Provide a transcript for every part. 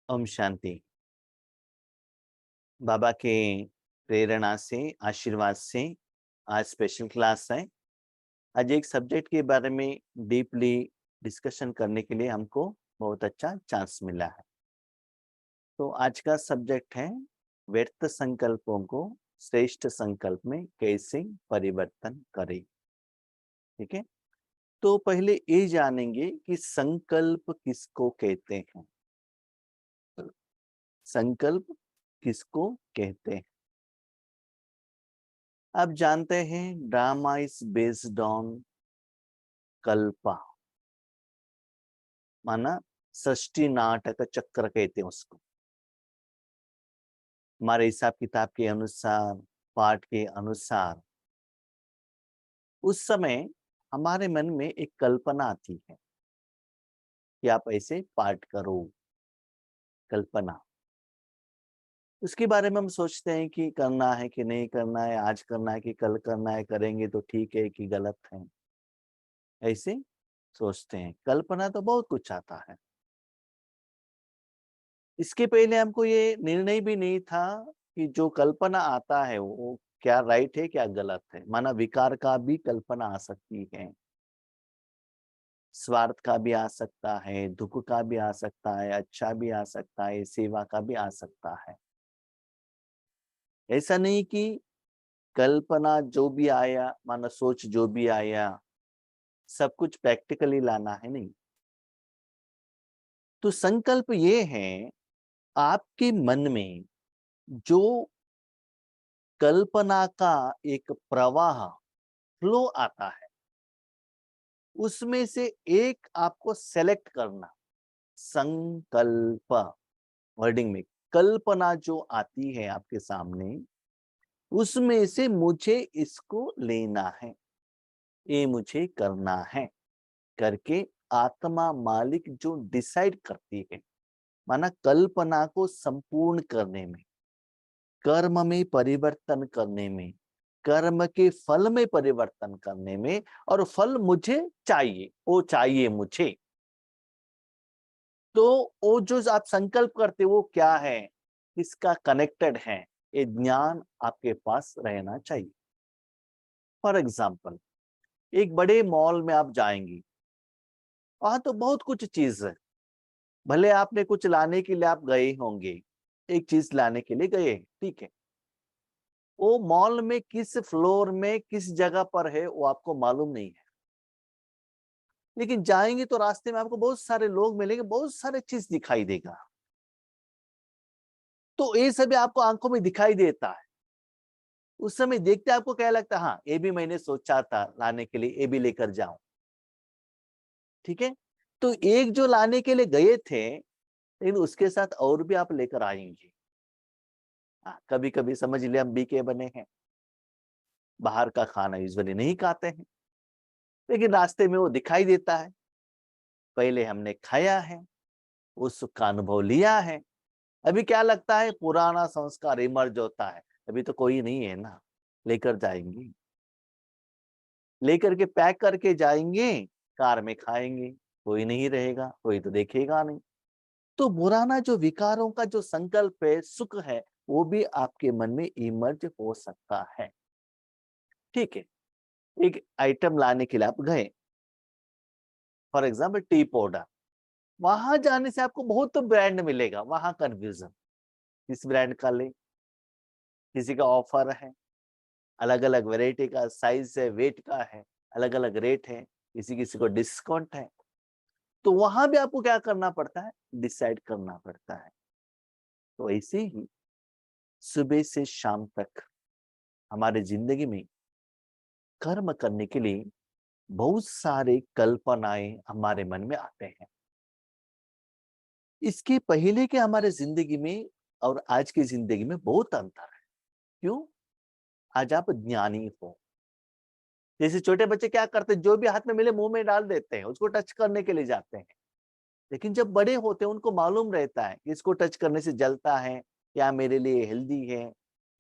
ओम शांति। बाबा के प्रेरणा से, आशीर्वाद से आज स्पेशल क्लास है। आज एक सब्जेक्ट के बारे में डीपली डिस्कशन करने के लिए हमको बहुत अच्छा चांस मिला है। तो आज का सब्जेक्ट है व्यर्थ संकल्पों को श्रेष्ठ संकल्प में कैसे परिवर्तन करें। ठीक है, तो पहले ये जानेंगे कि संकल्प किसको कहते हैं। संकल्प किसको कहते हैं? आप जानते हैं drama is based on Kalpa, माना सृष्टि नाटक चक्र कहते हैं उसको। हमारे हिसाब किताब के अनुसार, पाठ के अनुसार उस समय हमारे मन में एक कल्पना आती है कि आप ऐसे पाठ करो। कल्पना, उसके बारे में हम सोचते हैं कि करना है कि नहीं करना है, आज करना है कि कल करना है, करेंगे तो ठीक है कि गलत है, ऐसे सोचते हैं। कल्पना तो बहुत कुछ आता है। इसके पहले हमको ये निर्णय भी नहीं था कि जो कल्पना आता है वो क्या राइट है क्या गलत है। माना विकार का भी कल्पना आ सकती है, स्वार्थ का भी आ सकता है, दुख का भी आ सकता है, अच्छा भी आ सकता है, सेवा का भी आ सकता है। ऐसा नहीं कि कल्पना जो भी आया, माना सोच जो भी आया, सब कुछ प्रैक्टिकली लाना है, नहीं। तो संकल्प ये है आपके मन में जो कल्पना का एक प्रवाह, फ्लो आता है, उसमें से एक आपको सेलेक्ट करना। संकल्प वर्डिंग में कल्पना जो आती है आपके सामने, उसमें से मुझे इसको लेना है, ये मुझे करना है करके आत्मा मालिक जो डिसाइड करती है। माना कल्पना को संपूर्ण करने में, कर्म में परिवर्तन करने में, कर्म के फल में परिवर्तन करने में, और फल मुझे चाहिए, वो चाहिए मुझे। तो वो जो आप संकल्प करते हो वो क्या है, किसका कनेक्टेड है, ये ज्ञान आपके पास रहना चाहिए। फॉर एग्जाम्पल, एक बड़े मॉल में आप जाएंगी, वहां तो बहुत कुछ चीज है। भले आपने कुछ लाने के लिए आप गए होंगे, एक चीज लाने के लिए गए, ठीक है। वो मॉल में किस फ्लोर में किस जगह पर है वो आपको मालूम नहीं है, लेकिन जाएंगे तो रास्ते में आपको बहुत सारे लोग मिलेंगे, बहुत सारे चीज दिखाई देगा। तो ये सभी आपको आंखों में दिखाई देता है। उस समय देखते आपको क्या लगता है, हाँ ये भी मैंने सोचा था लाने के लिए, ये भी लेकर जाऊं। ठीक है, तो एक जो लाने के लिए गए थे, लेकिन उसके साथ और भी आप लेकर आएंगे। कभी कभी समझ लिया हम बीके बने हैं, बाहर का खाना यूजुअली नहीं खाते हैं, लेकिन रास्ते में वो दिखाई देता है। पहले हमने खाया है, उस सुख का अनुभव लिया है। अभी क्या लगता है, पुराना संस्कार इमर्ज होता है। अभी तो कोई नहीं है ना, लेकर जाएंगे, लेकर के पैक करके जाएंगे, कार में खाएंगे, कोई नहीं रहेगा, कोई तो देखेगा नहीं। तो पुराना जो विकारों का जो संकल्प है, सुख है, वो भी आपके मन में इमर्ज हो सकता है। ठीक है, एक आइटम लाने के लिए आप गए, फॉर एग्जाम्पल टी पाउडर। वहां जाने से आपको बहुत तो ब्रांड मिलेगा, वहां कंफ्यूजन किस ब्रांड का ले, किसी का ऑफर है, अलग अलग वेराइटी का, साइज है, वेट का है, अलग अलग रेट है, किसी किसी को डिस्काउंट है। तो वहां भी आपको क्या करना पड़ता है, डिसाइड करना पड़ता है। तो ऐसे ही सुबह से शाम तक हमारे जिंदगी में कर्म करने के लिए बहुत सारे कल्पनाएं हमारे मन में आते हैं। इसके पहले के हमारे जिंदगी में और आज की जिंदगी में बहुत अंतर है। क्यों? आज आप ज्ञानी हो। जैसे छोटे बच्चे क्या करते हैं, जो भी हाथ में मिले मुंह में डाल देते हैं, उसको टच करने के लिए जाते हैं। लेकिन जब बड़े होते हैं उनको मालूम रहता है कि इसको टच करने से जलता है, क्या मेरे लिए हेल्दी है,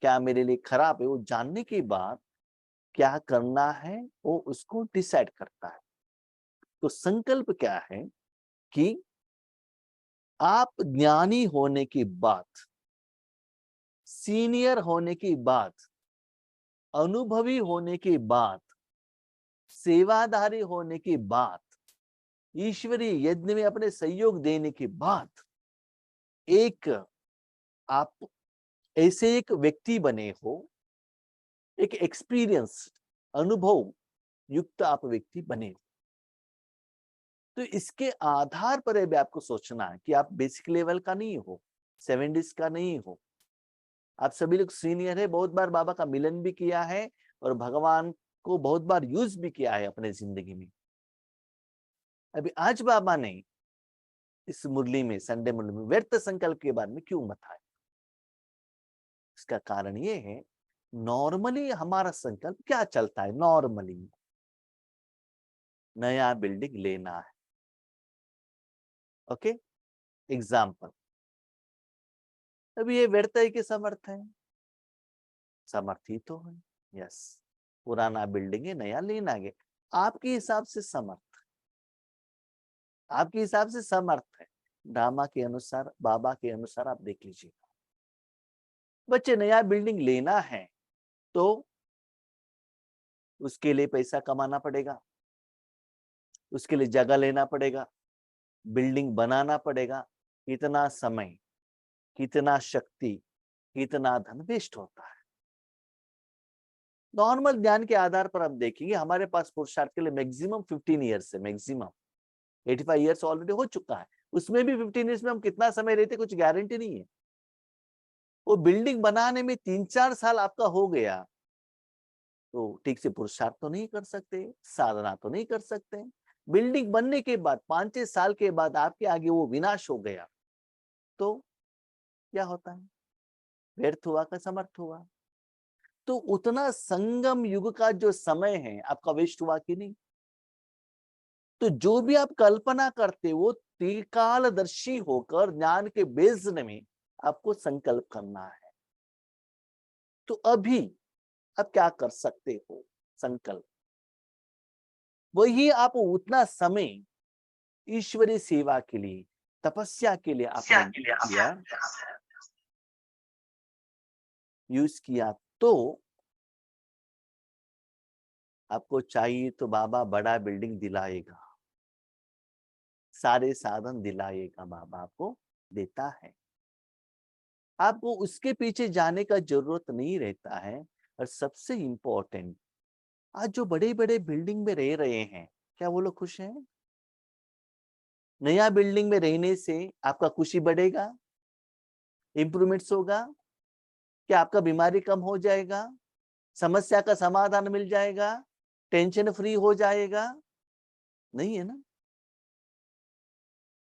क्या मेरे लिए खराब है। वो जानने के बाद क्या करना है वो उसको डिसाइड करता है। तो संकल्प क्या है कि आप ज्ञानी होने के बाद, सीनियर होने के बाद, अनुभवी होने के बाद, सेवादारी होने के बाद, ईश्वरीय यज्ञ में अपने सहयोग देने के बाद एक आप ऐसे एक व्यक्ति बने हो, एक एक्सपीरियंस, अनुभव युक्त आप व्यक्ति बने हो। तो इसके आधार पर भी आपको सोचना है कि आप बेसिक लेवल का नहीं हो, 70s का नहीं हो, आप सभी लोग सीनियर है, बहुत बार बाबा का मिलन भी किया है और भगवान को बहुत बार यूज भी किया है अपने जिंदगी में। अभी आज बाबा ने इस मुरली में, संडे मुरली में व्यर्थ संकल्प के बारे में क्यों बताया? इसका कारण ये है, नॉर्मली हमारा संकल्प क्या चलता है? नॉर्मली नया बिल्डिंग लेना है। ओके, एग्जाम्पल, अभी ये व्यर्थ है कि समर्थ है? समर्थ ही तो है। यस, पुराना बिल्डिंग है, नया लेना है, आपके हिसाब से समर्थ, आपके हिसाब से समर्थ है। ड्रामा के अनुसार, बाबा के अनुसार आप देख लीजिएगा। बच्चे नया बिल्डिंग लेना है तो उसके लिए पैसा कमाना पड़ेगा, उसके लिए जगह लेना पड़ेगा, बिल्डिंग बनाना पड़ेगा। कितना समय, कितना शक्ति, कितना धन वेस्ट होता है। नॉर्मल ज्ञान के आधार पर हम देखेंगे, हमारे पास पुरुषार्थ के लिए मैक्सिमम 15 ईयर्स है, मैक्सिमम 85 ईयर्स ऑलरेडी हो चुका है। उसमें भी 15 ईयर्स में हम कितना समय रहते कुछ गारंटी नहीं है। वो बिल्डिंग बनाने में 3-4 साल आपका हो गया तो ठीक से पुरुषार्थ तो नहीं कर सकते, साधना तो नहीं कर सकते। बिल्डिंग बनने के बाद 5-6 साल के बाद आपके आगे वो विनाश हो गया तो क्या होता है? व्यर्थ हुआ का समर्थ हुआ? तो उतना संगम युग का जो समय है आपका वेस्ट हुआ कि नहीं? तो जो भी आप कल्पना करते वो त्रिकालदर्शी होकर ज्ञान के बेस में आपको संकल्प करना है। तो अभी आप क्या कर सकते हो? संकल्प वही, आप उतना समय ईश्वरीय सेवा के लिए, तपस्या के लिए आपने किया, यूज किया, तो आपको चाहिए तो बाबा बड़ा बिल्डिंग दिलाएगा, सारे साधन दिलाएगा, बाबा आपको देता है। आपको उसके पीछे जाने का जरूरत नहीं रहता है। और सबसे इंपॉर्टेंट, आज जो बड़े बड़े बिल्डिंग में रह रहे हैं, क्या वो लोग खुश हैं? नया बिल्डिंग में रहने से आपका खुशी बढ़ेगा, इंप्रूवमेंट्स होगा, क्या आपका बीमारी कम हो जाएगा, समस्या का समाधान मिल जाएगा, टेंशन फ्री हो जाएगा? नहीं है ना।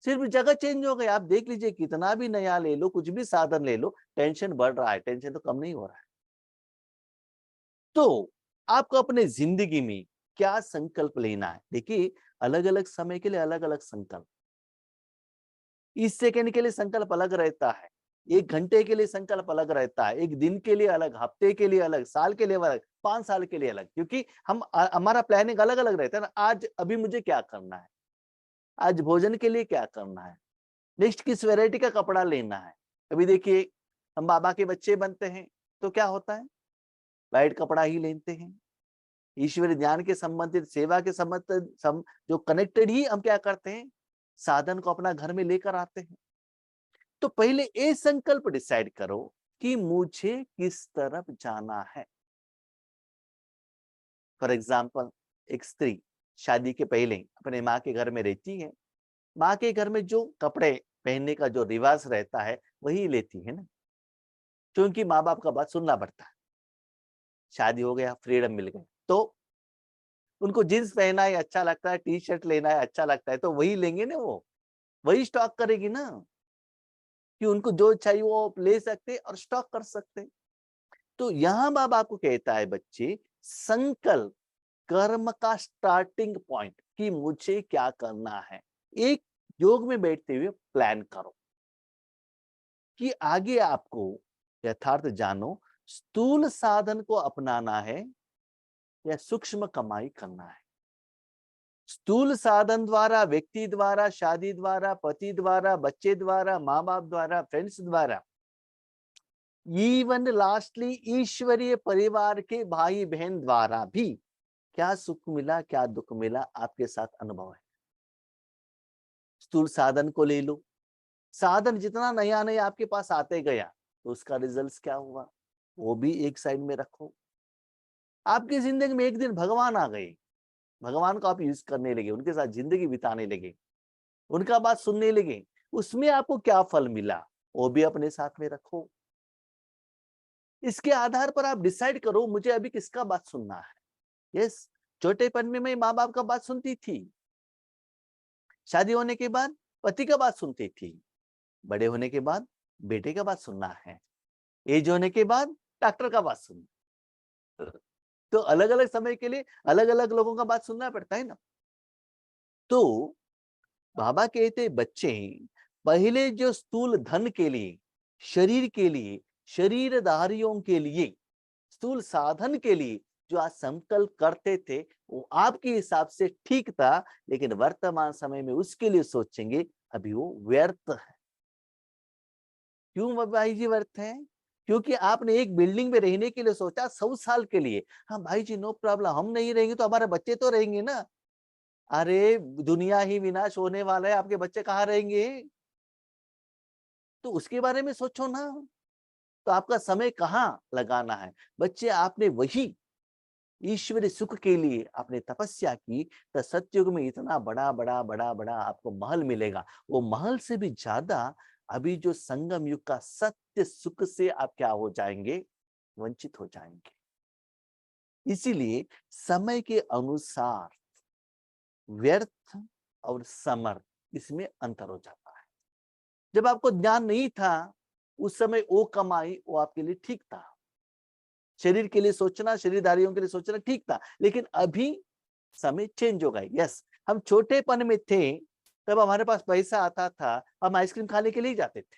सिर्फ जगह चेंज हो गई। आप देख लीजिए, कितना भी नया ले लो, कुछ भी साधन ले लो, टेंशन बढ़ रहा है, टेंशन तो कम नहीं हो रहा है। तो आपको अपने जिंदगी में क्या संकल्प लेना है? देखिए, अलग अलग समय के लिए अलग अलग संकल्प, इस सेकंड के लिए संकल्प अलग रहता है, 1 घंटे के लिए संकल्प अलग रहता है, एक दिन के लिए अलग, हफ्ते के लिए अलग, साल के लिए अलग, 5 साल के लिए अलग, क्योंकि हमारा प्लानिंग अलग अलग रहता है ना। आज अभी मुझे क्या करना है, आज भोजन के लिए क्या करना है, नेक्स्ट किस वैरायटी का कपड़ा लेना है। अभी देखिए, हम बाबा के बच्चे बनते हैं तो क्या होता है, वाइट कपड़ा ही लेते हैं। ईश्वरी ज्ञान के संबंधित, सेवा के संबंधित जो कनेक्टेड ही हम क्या करते हैं, साधन को अपना घर में लेकर आते हैं। तो पहले ये संकल्प डिसाइड करो कि मुझे किस तरफ जाना है। फॉर एग्जाम्पल, एक स्त्री शादी के पहले अपने माँ के घर में रहती है, माँ के घर में जो कपड़े पहनने का जो रिवाज रहता है वही लेती है ना, क्योंकि माँ बाप का बात सुनना पड़ता है। शादी हो गया, फ्रीडम मिल गई, तो उनको जींस पहना है अच्छा लगता है, टी शर्ट लेना है अच्छा लगता है, तो वही लेंगे ना, वो वही स्टॉक करेगी ना, कि उनको जो चाहिए वो आप ले सकते और स्टॉक कर सकते। तो यहाँ बाबा आपको कहता है, बच्चे, संकल्प कर्म का स्टार्टिंग पॉइंट, कि मुझे क्या करना है। एक योग में बैठते हुए प्लान करो कि आगे आपको यथार्थ जानो, स्थूल साधन को अपनाना है या सूक्ष्म कमाई करना है। स्थूल साधन द्वारा, व्यक्ति द्वारा, शादी द्वारा, पति द्वारा, बच्चे द्वारा, माँ बाप द्वारा, फ्रेंड्स द्वारा, इवन लास्टली ईश्वरीय परिवार के भाई बहन द्वारा भी क्या सुख मिला, क्या दुख मिला, आपके साथ अनुभव है। स्थूल साधन को ले लो, साधन जितना नया नया आपके पास आते गया तो उसका रिजल्ट क्या हुआ, वो भी एक साइड में रखो। आपकी जिंदगी में एक दिन भगवान आ गए, भगवान को आप यूज करने लगे, उनके साथ जिंदगी बिताने लगे, उनका बात सुनने लगे, उसमें आपको क्या फल मिला वो भी अपने साथ में रखो। इसके आधार पर आप डिसाइड करो मुझे अभी किसका बात सुनना है। यस, छोटेपन में मैं माँ बाप का बात सुनती थी, शादी होने के बाद पति का बात सुनती थी, बड़े होने के बाद बेटे का बात सुनना है, एज होने के बाद डॉक्टर का बात सुनना। तो अलग अलग समय के लिए अलग अलग लोगों का बात सुनना पड़ता है ना। तो बाबा कहते बच्चे पहले जो स्थूल धन के लिए, शरीर के लिए, शरीरधारियों के लिए, स्थूल साधन के लिए जो आज संकल्प करते थे वो आपके हिसाब से ठीक था, लेकिन वर्तमान समय में उसके लिए सोचेंगे अभी वो व्यर्थ है। क्यों भाई जी व्यर्थ है? क्योंकि आपने एक बिल्डिंग में रहने के लिए सोचा 100 साल के लिए। हाँ भाई जी नो प्रॉब्लम, हम नहीं रहेंगे तो हमारे बच्चे तो रहेंगे ना। अरे दुनिया ही विनाश होने वाला है, आपके बच्चे कहाँ रहेंगे? तो उसके बारे में सोचो ना। तो आपका समय कहाँ लगाना है? बच्चे आपने वही ईश्वरी सुख के लिए आपने तपस्या की, तो सतयुग में इतना बड़ा बड़ा बड़ा बड़ा आपको महल मिलेगा। वो महल से भी ज्यादा अभी जो संगम युग का सत्य सुख से आप क्या हो जाएंगे, वंचित हो जाएंगे। इसीलिए समय के अनुसार व्यर्थ और समर्थ इसमें अंतर हो जाता है। जब आपको ज्ञान नहीं था उस समय वो कमाई वो आपके लिए ठीक था, शरीर के लिए सोचना, शरीरधारियों के लिए सोचना ठीक था, लेकिन अभी समय चेंज हो गए। यस, हम छोटेपन में थे तब हमारे पास पैसा आता था, हम आइसक्रीम खाने के लिए जाते थे,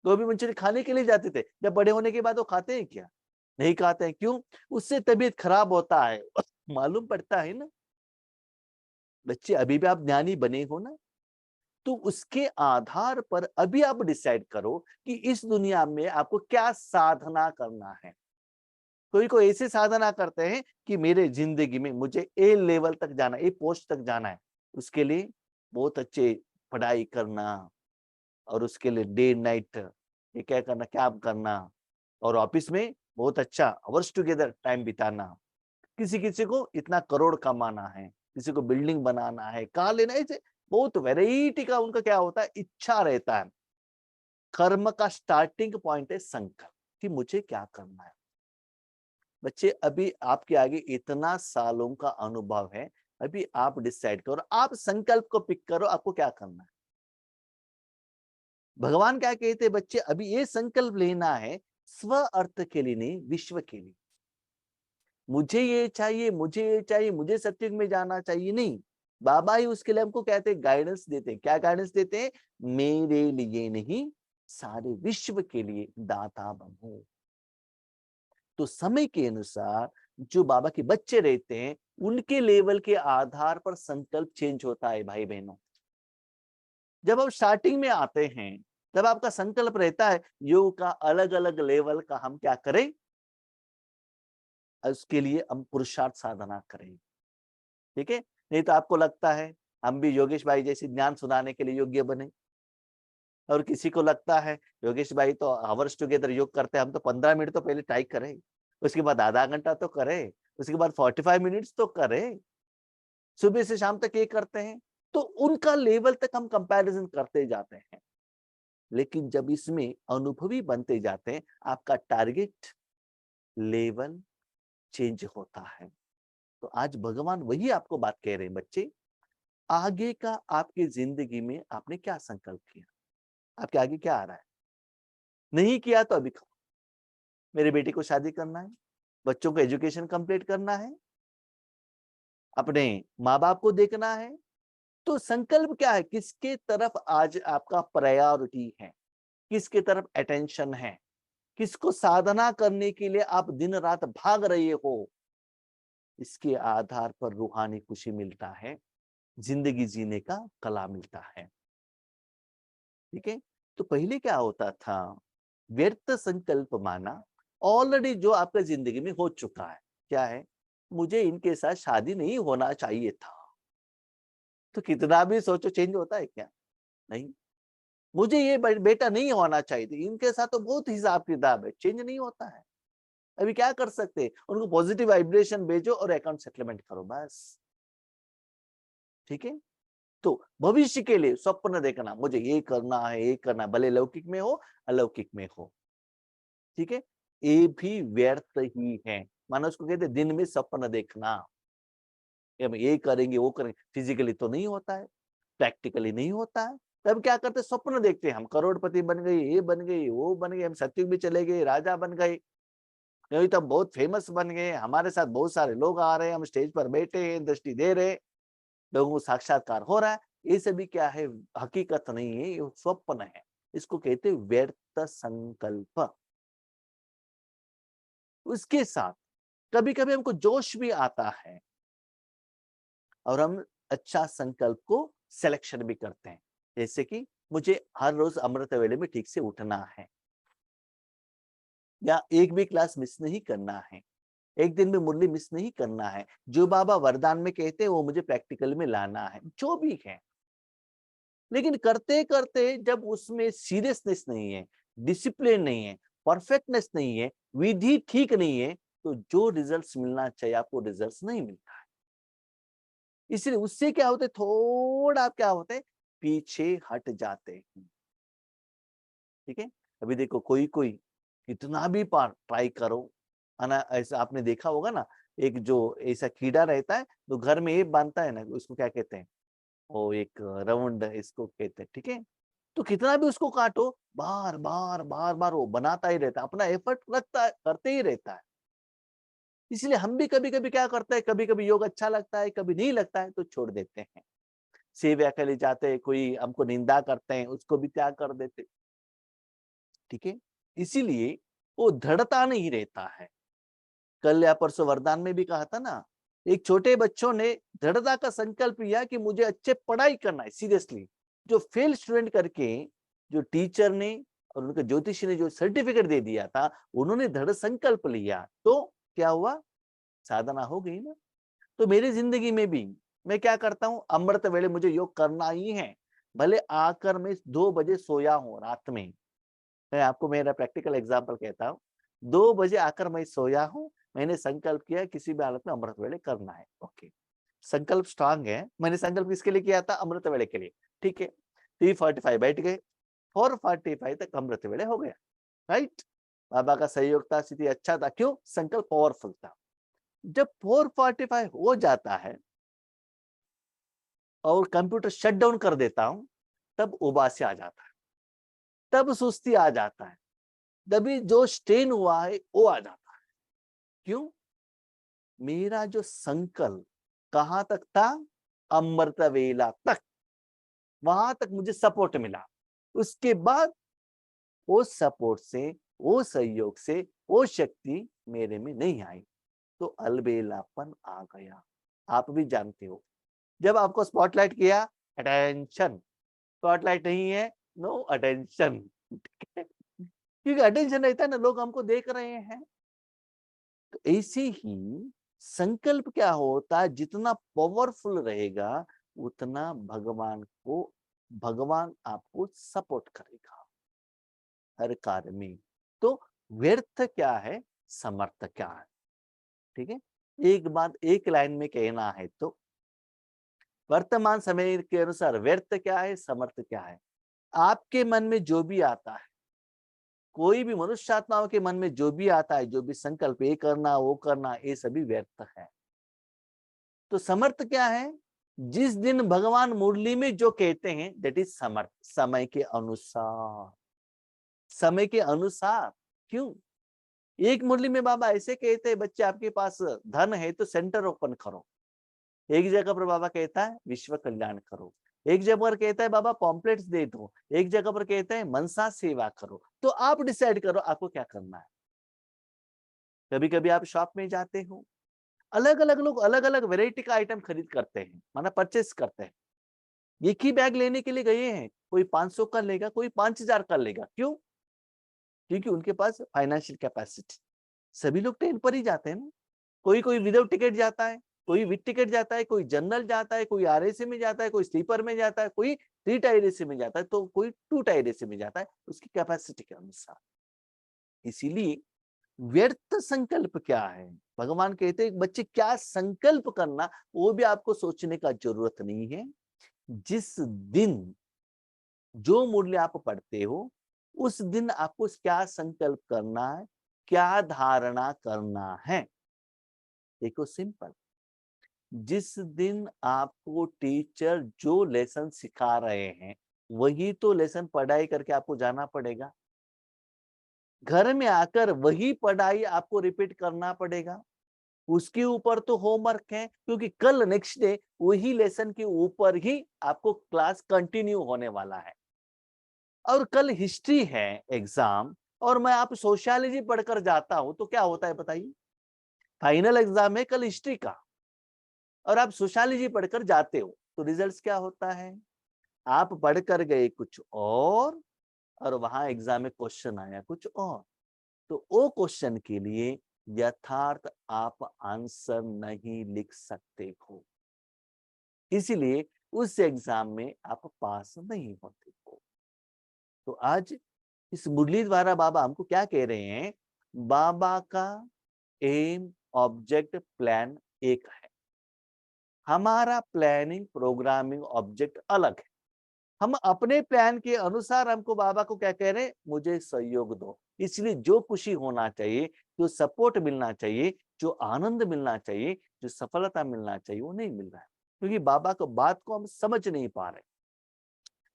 गोभी मंचूरियन खाने के लिए जाते थे। जब बड़े होने के बाद वो खाते हैं क्या? नहीं खाते हैं। क्यों? उससे तबीयत खराब होता है। मालूम पड़ता है ना। बच्चे अभी भी आप ज्ञानी बने हो ना, तो उसके आधार पर अभी आप डिसाइड करो कि इस दुनिया में आपको क्या साधना करना है। कोई ऐसे साधना करते हैं कि मेरे जिंदगी में मुझे ए लेवल तक जाना है, ए पोस्ट तक जाना है, उसके लिए बहुत अच्छे पढ़ाई करना, और उसके लिए डे नाइट ये क्या करना, क्या करना, और ऑफिस में बहुत अच्छा अवर्स टुगेदर टाइम बिताना। किसी किसी को इतना करोड़ कमाना है, किसी को बिल्डिंग बनाना है, कार लेना है, ऐसे बहुत वैरायटी का उनका क्या होता है, इच्छा रहता है। कर्म का स्टार्टिंग पॉइंट है संकल्प कि मुझे क्या करना है। बच्चे अभी आपके आगे इतना सालों का अनुभव है, अभी आप डिसाइड करो, आप संकल्प को पिक करो, आपको क्या करना है। भगवान क्या कहते हैं बच्चे, अभी ये संकल्प लेना है स्व अर्थ के लिए नहीं, विश्व के लिए। मुझे ये चाहिए, मुझे ये चाहिए, मुझे सत्युग में जाना चाहिए, नहीं। बाबा ही उसके लिए हमको कहते हैं, गाइडेंस देते हैं। क्या गाइडेंस देते हैं? मेरे लिए नहीं, सारे विश्व के लिए दाता बनो। तो समय के अनुसार जो बाबा के बच्चे रहते हैं उनके लेवल के आधार पर संकल्प चेंज होता है भाई बहनों। जब आप स्टार्टिंग में आते हैं तब आपका संकल्प रहता है योग का अलग अलग लेवल का हम क्या करें, उसके लिए हम पुरुषार्थ साधना करें। ठीक है, नहीं तो आपको लगता है हम भी योगेश भाई जैसे ज्ञान सुनाने के लिए योग्य बने, और किसी को लगता है योगेश भाई तो आवर्स टुगेदर योग करते हैं, हम तो 15 मिनट तो पहले ट्राई करें, उसके बाद आधा घंटा तो करें, उसके बाद 45 मिनट्स तो करें, सुबह से शाम तक ये करते हैं। तो उनका लेवल तक हम कंपैरिजन करते जाते हैं। लेकिन जब इसमें अनुभवी बनते जाते हैं आपका टारगेट लेवल चेंज होता है। तो आज भगवान वही आपको बात कह रहे हैं बच्चे, आगे का आपकी जिंदगी में आपने क्या संकल्प किया, आपके आगे क्या आ रहा है। नहीं किया तो अभी करो, मेरे बेटे को शादी करना है, बच्चों को एजुकेशन कंप्लीट करना है, अपने माँ बाप को देखना है। तो संकल्प क्या है, किसके तरफ आज आपका प्रायोरिटी है, किसके तरफ अटेंशन है, किसको साधना करने के लिए आप दिन रात भाग रहे हो। इसके आधार पर रूहानी खुशी मिलता है, जिंदगी जीने का कला मिलता है। ठीक है, तो पहले क्या होता था, व्यर्थ संकल्प माना ऑलरेडी जो आपका जिंदगी में हो चुका है। क्या है, मुझे इनके साथ शादी नहीं होना चाहिए था, तो कितना भी सोचो चेंज होता है क्या? नहीं। मुझे ये बेटा नहीं होना चाहिए था, इनके साथ तो बहुत हिसाब किताब है, चेंज नहीं होता है। अभी क्या कर सकते हैं, उनको पॉजिटिव वाइब्रेशन भेजो और अकाउंट सेटलमेंट करो बस। ठीक है, तो भविष्य के लिए स्वप्न देखना, मुझे ये करना है, ये करना है, भले लौकिक में हो अलौकिक में हो। ठीक है, ये भी व्यर्थ ही है। मानो उसको कहते हैं दिन में स्वप्न देखना, हम ये करेंगे वो करेंगे, फिजिकली तो नहीं होता है, प्रैक्टिकली नहीं होता है। तब क्या करते, स्वप्न देखते हैं, हम करोड़पति बन गए, ये बन गए, वो बन गए, हम सतयुग में चले गए, राजा बन गए, नहीं तो हम बहुत फेमस बन गए, हमारे साथ बहुत सारे लोग आ रहे हैं, हम स्टेज पर बैठे हैं, दृष्टि दे रहे, लोगों को साक्षात्कार हो रहा है। ये सभी क्या है, हकीकत नहीं है, ये स्वप्न है। इसको कहते हैं व्यर्थ संकल्प। उसके साथ कभी कभी हमको जोश भी आता है और हम अच्छा संकल्प को सिलेक्शन भी करते हैं। जैसे कि मुझे हर रोज अमृत वेले में ठीक से उठना है, या एक भी क्लास मिस नहीं करना है, एक दिन में मुरली मिस नहीं करना है, जो बाबा वरदान में कहते हैं वो मुझे प्रैक्टिकल में लाना है, जो भी है। लेकिन करते करते जब उसमें सीरियसनेस नहीं है, डिसिप्लिन नहीं है, परफेक्टनेस नहीं है, विधि ठीक नहीं है, तो जो रिजल्ट्स मिलना चाहिए आपको रिजल्ट्स नहीं मिलता है। इसलिए उससे क्या होते, थोड़ा आप क्या होते, पीछे हट जाते हैं। ठीक है, अभी देखो कोई कोई कितना भी पार ट्राई करो, है ना, ऐसा आपने देखा होगा ना, एक जो ऐसा कीड़ा रहता है तो घर में ये बांधता है ना, उसको क्या कहते हैं, वो एक राउंड इसको कहते हैं। ठीक है, तो कितना भी उसको काटो, बार बार बार बार वो बनाता ही रहता है, अपना एफर्ट रखता है, करते ही रहता है। इसलिए हम भी कभी कभी क्या करते हैं, कभी कभी योग अच्छा लगता है, कभी नहीं लगता है, तो छोड़ देते हैं, सेवा के लिए जाते हैं, कोई हमको निंदा करते हैं उसको भी त्याग कर देते। ठीक है, इसीलिए वो दृढ़ता नहीं रहता है। कल या परसों वरदान में भी कहा था ना, एक छोटे बच्चों ने दृढ़ता का संकल्प लिया कि मुझे अच्छे पढ़ाई करना है सीरियसली। जो फेल स्टूडेंट करके जो टीचर ने और उनके ज्योतिषी ने जो सर्टिफिकेट दे दिया था, उन्होंने दृढ़ संकल्प लिया, तो क्या हुआ, साधना हो गई ना। तो मेरी जिंदगी में भी मैं क्या करता हूँ, अमृत वेले मुझे योग करना ही है, भले आकर मैं 2 बजे सोया हूँ रात में। मैं आपको मेरा प्रैक्टिकल एग्जांपल कहता हूँ, 2 बजे आकर मैं सोया हूँ, मैंने संकल्प किया किसी भी हालत में अमृत वेले करना है। ओके, संकल्प स्ट्रांग है, मैंने संकल्प किसके लिए किया था, अमृत वेले के लिए। ठीक है, 3:45 बैठ गए, 4:45 तक अमृत वेले हो गया। राइट, बाबा का सहयोग था, स्थिति अच्छा था, क्यों, संकल्प पावरफुल था। जब 4:45 हो जाता है और कंप्यूटर शट डाउन कर देता हूं, तब उबासी आ जाता है, तब सुस्ती आ जाता है, तभी जो स्ट्रेन हुआ है वो आ जाता है। क्यों, मेरा जो संकल्प कहां तक था, अमृत वेला तक, वहां तक मुझे सपोर्ट मिला। उसके बाद वो सपोर्ट से, वो सहयोग से, वो शक्ति मेरे में नहीं आई, तो अलबेलापन आ गया। आप भी जानते हो, जब आपको स्पॉटलाइट किया, अटेंशन, स्पॉटलाइट नहीं है, नो अटेंशन। क्योंकि अटेंशन रहता है ना, लोग हमको देख रहे हैं। तो ऐसे ही संकल्प क्या होता है, जितना पावरफुल रहेगा उतना भगवान आपको सपोर्ट करेगा हर कार्य में। तो व्यर्थ क्या है, समर्थ क्या है। ठीक है, एक बात एक लाइन में कहना है तो वर्तमान समय के अनुसार व्यर्थ क्या है, समर्थ क्या है। आपके मन में जो भी आता है, कोई भी मनुष्य आत्माओं के मन में जो भी आता है, जो भी संकल्प, ये करना वो करना, ये सभी व्यर्थ है। तो समर्थ क्या है, जिस दिन भगवान मुरली में जो कहते हैं दैट इज समर्थ, समय के अनुसार, समय के अनुसार। क्यों, एक मुरली में बाबा ऐसे कहते हैं, बच्चे आपके पास धन है तो सेंटर ओपन करो। एक जगह पर बाबा कहता है विश्व कल्याण करो, एक जगह पर कहता है बाबा पॉम्पलेट्स दे दो, एक जगह पर कहता है मनसा सेवा करो। तो आप डिसाइड करो आपको क्या करना है। कभी कभी आप शॉप में जाते हो, अलग अलग लोग अलग अलग वेराइटी का आइटम खरीद करते हैं, माना परचेस करते हैं। एक ही बैग लेने के लिए गए हैं, कोई 500 का लेगा, कोई 5000 का लेगा। क्यों? क्योंकि उनके पास फाइनेंशियल कैपेसिटी। सभी लोग ट्रेन पर ही जाते हैं ना। कोई कोई विदाउट टिकट जाता है, कोई विद टिकट जाता है, कोई जनरल जाता है, कोई आरएसी में जाता है, कोई स्लीपर में जाता है, कोई 3 टायर एसी में जाता है, तो कोई 2 टायर एसी में जाता है, उसकी कैपेसिटी के अनुसार। इसीलिए व्यर्थ संकल्प क्या है? भगवान कहते हैं बच्चे क्या संकल्प करना, वो भी आपको सोचने का जरूरत नहीं है। जिस दिन जो मूल्य आप पढ़ते हो, उस दिन आपको क्या संकल्प करना है, क्या धारणा करना है। देखो सिंपल, जिस दिन आपको टीचर जो लेसन सिखा रहे हैं, वही तो लेसन पढ़ाई करके आपको जाना पड़ेगा। घर में आकर वही पढ़ाई आपको रिपीट करना पड़ेगा। उसके ऊपर तो होमवर्क है, क्योंकि कल नेक्स्ट डे वही लेसन के ऊपर ही आपको क्लास कंटिन्यू होने वाला है। और कल हिस्ट्री है एग्जाम, और मैं आप सोशियोलॉजी पढ़कर जाता हूं, तो क्या होता है बताइए? फाइनल एग्जाम है कल हिस्ट्री का, और आप सोशियोलॉजी पढ़कर जाते हो, तो रिजल्ट्स क्या होता है? आप पढ़कर गए कुछ और वहां एग्जाम में क्वेश्चन आया कुछ और। तो वो क्वेश्चन के लिए यथार्थ आप आंसर नहीं लिख सकते हो, इसीलिए उस एग्जाम में आप पास नहीं होते हो। तो आज इस मुरली द्वारा बाबा हमको क्या कह रहे हैं? बाबा का एम, ऑब्जेक्ट, प्लान एक है। हमारा प्लानिंग, प्रोग्रामिंग ऑब्जेक्ट अलग है। हम अपने प्लान के अनुसार हमको बाबा को क्या कह रहे हैं? मुझे सहयोग दो। इसलिए जो खुशी होना चाहिए, जो सपोर्ट मिलना चाहिए, जो आनंद मिलना चाहिए, जो सफलता मिलना चाहिए, वो नहीं मिल रहा है, क्योंकि बाबा को बात को हम समझ नहीं पा रहे।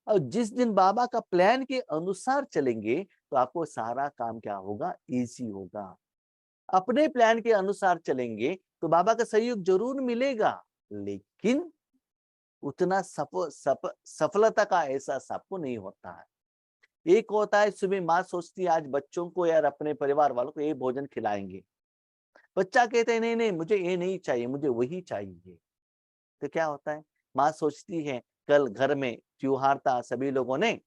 और जिस दिन बाबा का प्लान के अनुसार चलेंगे, तो आपको सारा काम क्या होगा? इजी होगा। अपने प्लान के अनुसार चलेंगे तो बाबा का सहयोग जरूर मिलेगा, लेकिन उतना सफलता का एहसास आपको नहीं होता है। एक होता है सुबह माँ सोचती है आज बच्चों को यार अपने परिवार वालों को ये भोजन खिलाएंगे, बच्चा कहते हैं नहीं नहीं मुझे ये नहीं चाहिए, मुझे वही चाहिए। तो क्या होता है? माँ सोचती है कल घर में त्योहार था, सभी लोगों ने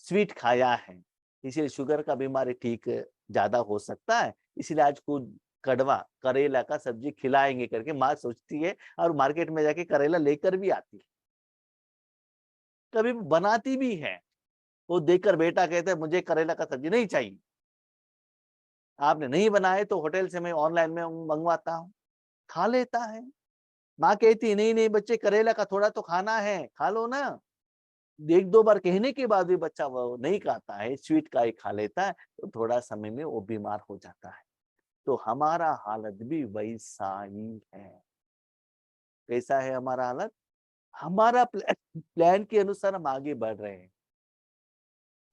स्वीट खाया है, इसलिए शुगर का बीमारी ठीक ज्यादा हो सकता है, इसलिए आज कुछ कड़वा करेला का सब्जी खिलाएंगे करके माँ सोचती है, और मार्केट में जाके करेला लेकर भी आती है, कभी बनाती भी है। वो देखकर बेटा कहता है मुझे करेला का सब्जी नहीं चाहिए, आपने नहीं बनाए तो होटल से मैं ऑनलाइन में मंगवाता हूँ, खा लेता है। माँ कहती है नहीं नहीं बच्चे करेला का थोड़ा तो खाना है, खा लो ना। एक दो बार कहने के बाद भी बच्चा वो नहीं खाता है, स्वीट का ही खा लेता है, तो थोड़ा समय में वो बीमार हो जाता है। तो हमारा हालत भी वैसा ही है। कैसा है हमारा हालत? हमारा प्लान के अनुसार हम आगे बढ़ रहे हैं,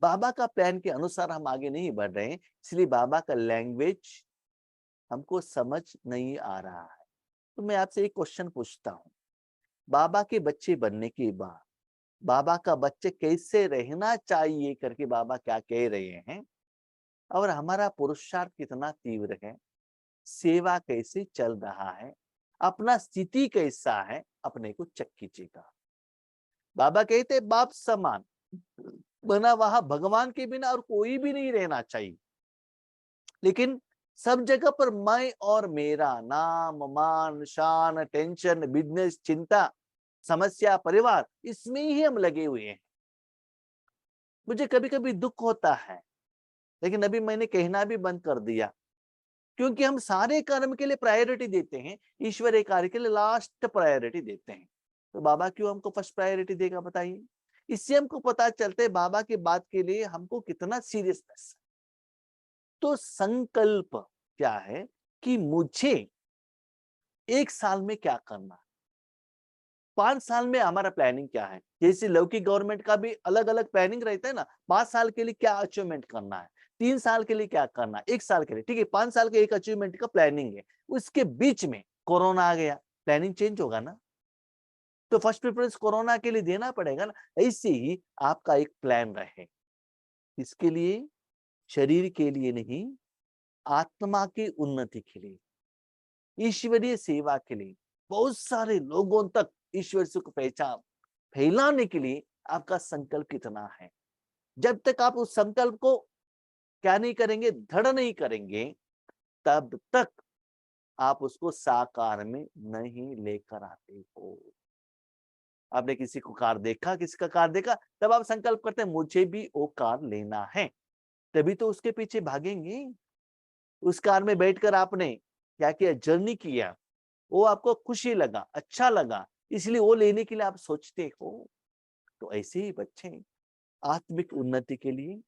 बाबा का प्लान के अनुसार हम आगे नहीं बढ़ रहे हैं, इसलिए बाबा का लैंग्वेज हमको समझ नहीं आ रहा है। तो मैं आपसे एक क्वेश्चन पूछता हूँ, बाबा के बच्चे बनने के बाद बाबा का बच्चे कैसे रहना चाहिए करके बाबा क्या कह रहे हैं, और हमारा पुरुषार्थ कितना तीव्र है, सेवा कैसे चल रहा है, अपना स्थिति कैसा है, अपने को चेक कीजिएगा। बाबा कहते बाप समान बना वहां भगवान के बिना और कोई भी नहीं रहना चाहिए, लेकिन सब जगह पर मैं और मेरा, नाम मान शान, टेंशन, बिजनेस, चिंता, समस्या, परिवार, इसमें ही हम लगे हुए हैं। मुझे कभी कभी दुख होता है, लेकिन अभी मैंने कहना भी बंद कर दिया, क्योंकि हम सारे कर्म के लिए प्रायोरिटी देते हैं, ईश्वर एक कार्य के लिए लास्ट प्रायोरिटी देते हैं। तो बाबा क्यों हमको फर्स्ट प्रायोरिटी देगा बताइए? इससे हमको पता चलता है बाबा की बात के लिए हमको कितना सीरियसनेस। तो संकल्प क्या है कि मुझे एक साल में क्या करना है, 5 साल में हमारा प्लानिंग क्या है। जैसे लौकिक गवर्नमेंट का भी अलग अलग प्लानिंग रहता है ना, 5 साल के लिए क्या अचीवमेंट करना है, 3 साल के लिए क्या करना है, 1 साल के लिए, ठीक है 5 साल के एक अचीवमेंट का प्लानिंग है। उसके बीच में कोरोना आ गया, प्लानिंग चेंज होगा ना, तो फर्स्ट प्रेफरेंस कोरोना के लिए देना पड़ेगा ना। ऐसे ही आपका एक प्लान रहे, इसके लिए, शरीर के लिए नहीं, आत्मा की उन्नति के लिए। ईश्वरीय सेवा के लिए, बहुत सारे लोगों तक ईश्वर सुख पहचान फैलाने के लिए आपका संकल्प कितना है। जब तक आप उस संकल्प को क्या नहीं करेंगे, दृढ़ नहीं करेंगे, तब तक आप उसको साकार में नहीं लेकर आते हो। आपने किसी को कार देखा, किसी का कार देखा, तब आप संकल्प करते हैं मुझे भी वो कार लेना है, तभी तो उसके पीछे भागेंगे। उस कार में बैठकर आपने क्या किया, जर्नी किया, वो आपको खुशी लगा, अच्छा लगा, इसलिए वो लेने के लिए आप सोचते हो। तो ऐसे ही बच्चे आत्मिक उन्नति के लिए,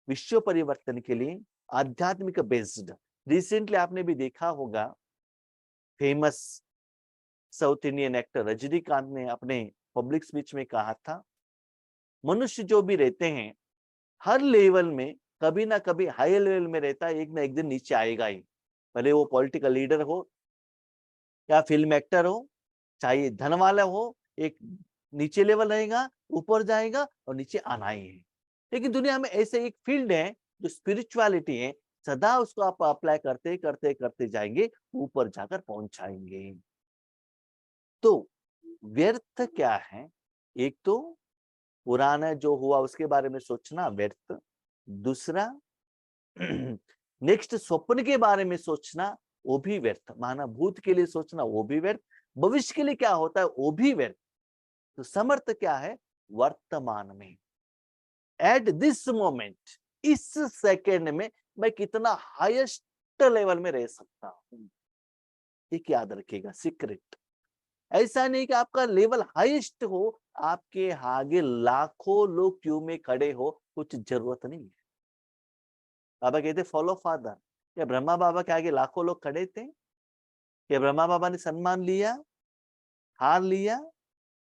विश्व परिवर्तन के लिए, आध्यात्मिक बेस्ड, रिसेंटली आपने भी देखा होगा, famous south Indian actor Rajinikanth ने अपने पब्लिक स्पीच में कहा था, मनुष्य जो भी रहते हैं हर लेवल में कभी ना कभी हाई लेवल में रहता है, एक ना एक दिन नीचे आएगा ही। भले वो पॉलिटिकल लीडर हो या फिल्म एक्टर हो, चाहे धन वाला हो, एक नीचे लेवल रहेगा, ऊपर जाएगा और नीचे आना ही है। लेकिन दुनिया में ऐसे एक फील्ड है जो स्पिरिचुअलिटी है, सदा उसको आप अप्लाई करते करते करते जाएंगे, ऊपर जाकर पहुंच जाएंगे। तो व्यर्थ क्या है? एक तो पुराना जो हुआ उसके बारे में सोचना व्यर्थ। दूसरा नेक्स्ट स्वप्न के बारे में सोचना, वो भी व्यर्थ। माना भूत के लिए सोचना, वो भी व्यर्थ। भविष्य के लिए क्या होता है, वो भी व्यर्थ। तो समर्थ क्या है? वर्तमान में, एट दिस मोमेंट, इस सेकेंड में मैं कितना हाईएस्ट लेवल में रह सकता हूं। एक याद रखिएगा सीक्रेट। ऐसा नहीं कि आपका लेवल हाईएस्ट हो, आपके आगे लाखों लोग क्यू में खड़े हो, कुछ जरूरत नहीं है। बाबा कहते फॉलो फादर। क्या ब्रह्मा बाबा के आगे लाखों लोग खड़े थे? क्या ब्रह्मा बाबा ने सम्मान लिया, हार लिया,